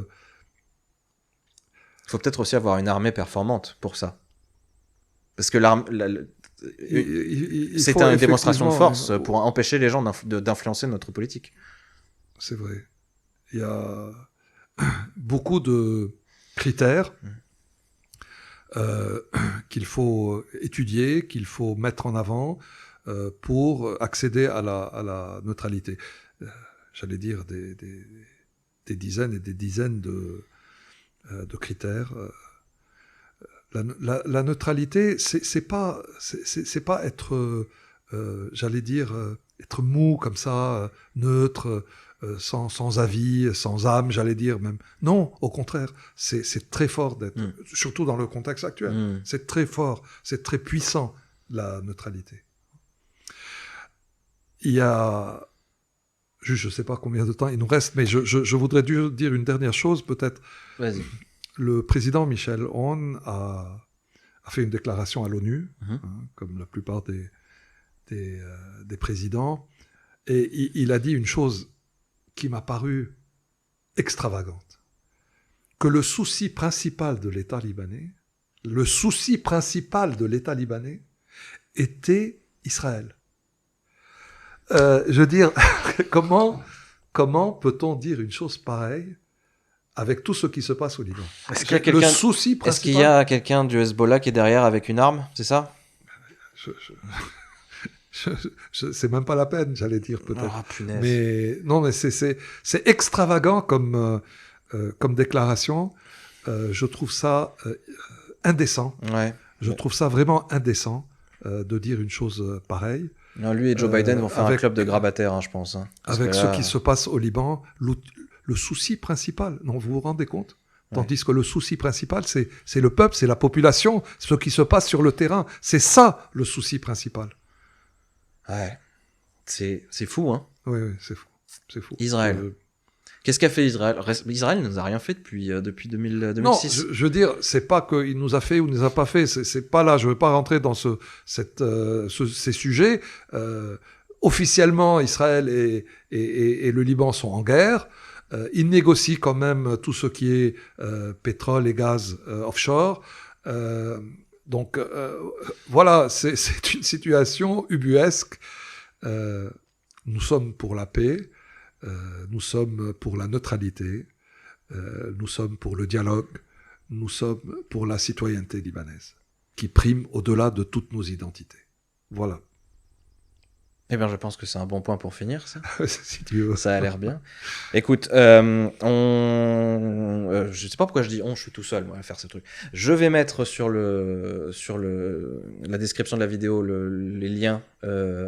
Il faut peut-être aussi avoir une armée performante pour ça. Parce que c'est une démonstration de force pour empêcher les gens d'influencer notre politique. C'est vrai. Il y a beaucoup de critères qu'il faut étudier, qu'il faut mettre en avant pour accéder à la neutralité. J'allais dire des dizaines et des dizaines de critères. La neutralité, c'est pas être, j'allais dire, être mou comme ça, neutre, sans avis, sans âme, j'allais dire même. Non, au contraire, c'est très fort d'être, surtout dans le contexte actuel. C'est très fort, c'est très puissant, la neutralité. Il y a, je ne sais pas combien de temps il nous reste, mais je voudrais dire une dernière chose, peut-être. Vas-y. Le président Michel Aoun a fait une déclaration à l'ONU, comme la plupart des présidents, et il a dit une chose qui m'a paru extravagante, que le souci principal de l'État libanais, était Israël. Je veux dire, comment peut-on dire une chose pareille avec tout ce qui se passe au Liban? Est-ce qu'il y a quelqu'un du Hezbollah qui est derrière avec une arme, c'est ça? C'est même pas la peine, j'allais dire peut-être. Ah, punaise. Mais non, mais c'est extravagant comme déclaration. Je trouve ça indécent. Ouais. Je trouve ça vraiment indécent de dire une chose pareille. Non, lui et Joe Biden vont faire un club de grabataires, hein, je pense. Hein, avec ce qui se passe au Liban, le souci principal, non, vous vous rendez compte? Tandis que le souci principal, c'est le peuple, c'est la population, ce qui se passe sur le terrain. C'est ça le souci principal. Ouais, c'est fou, hein. Oui, c'est fou. C'est fou. Israël. Qu'est-ce qu'a fait Israël? Israël ne nous a rien fait depuis 2006. Non, je veux dire, c'est pas qu'il nous a fait ou nous a pas fait. C'est pas là. Je veux pas rentrer dans ces sujets. Officiellement, Israël et le Liban sont en guerre. Ils négocient quand même tout ce qui est pétrole et gaz offshore. Donc voilà, c'est une situation ubuesque. Nous sommes pour la paix, nous sommes pour la neutralité, nous sommes pour le dialogue, nous sommes pour la citoyenneté libanaise, qui prime au-delà de toutes nos identités. Voilà. Eh bien, je pense que c'est un bon point pour finir, ça. Si tu veux. Ça a l'air bien. Écoute, je sais pas pourquoi je dis on, je suis tout seul, moi, à faire ce truc. Je vais mettre sur la description de la vidéo les liens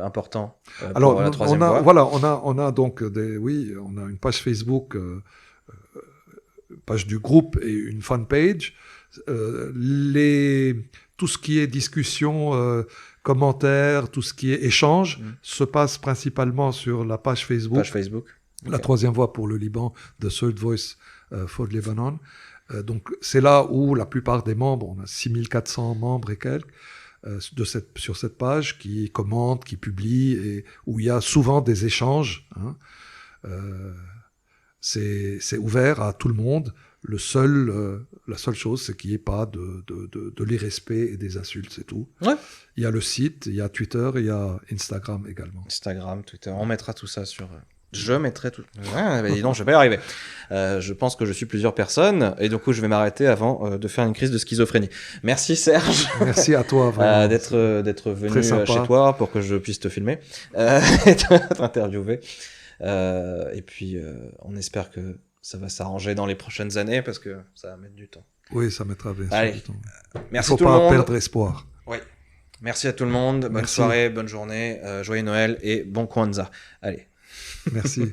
importants pour la troisième voie. Voilà, on a donc on a une page Facebook, page du groupe et une fanpage. Tout ce qui est discussion, commentaires, tout ce qui est échange se passe principalement sur la page Facebook. La troisième voie pour le Liban, The Third Voice for Lebanon. Donc c'est là où la plupart des membres, on a 6400 membres et quelques, sur cette page qui commentent, qui publient, et où il y a souvent des échanges. C'est ouvert à tout le monde. La seule chose, c'est qu'il n'y ait pas de l'irrespect et des insultes, c'est tout. Ouais. Il y a le site, il y a Twitter, il y a Instagram également. Instagram, Twitter, on mettra tout ça sur... Je mettrai tout... Ouais, dis donc, je vais pas y arriver. Je pense que je suis plusieurs personnes, et du coup, je vais m'arrêter avant de faire une crise de schizophrénie. Merci Serge. Merci à toi, vraiment. d'être venu chez toi pour que je puisse te filmer et t'interviewer. Et puis, on espère que ça va s'arranger dans les prochaines années parce que ça va mettre du temps. Oui, ça mettra bien sûr du temps. Merci tout le monde. Il ne faut pas perdre espoir. Oui. Merci à tout le monde. Bonne soirée, bonne journée, joyeux Noël et bon Kwanzaa. Allez. Merci.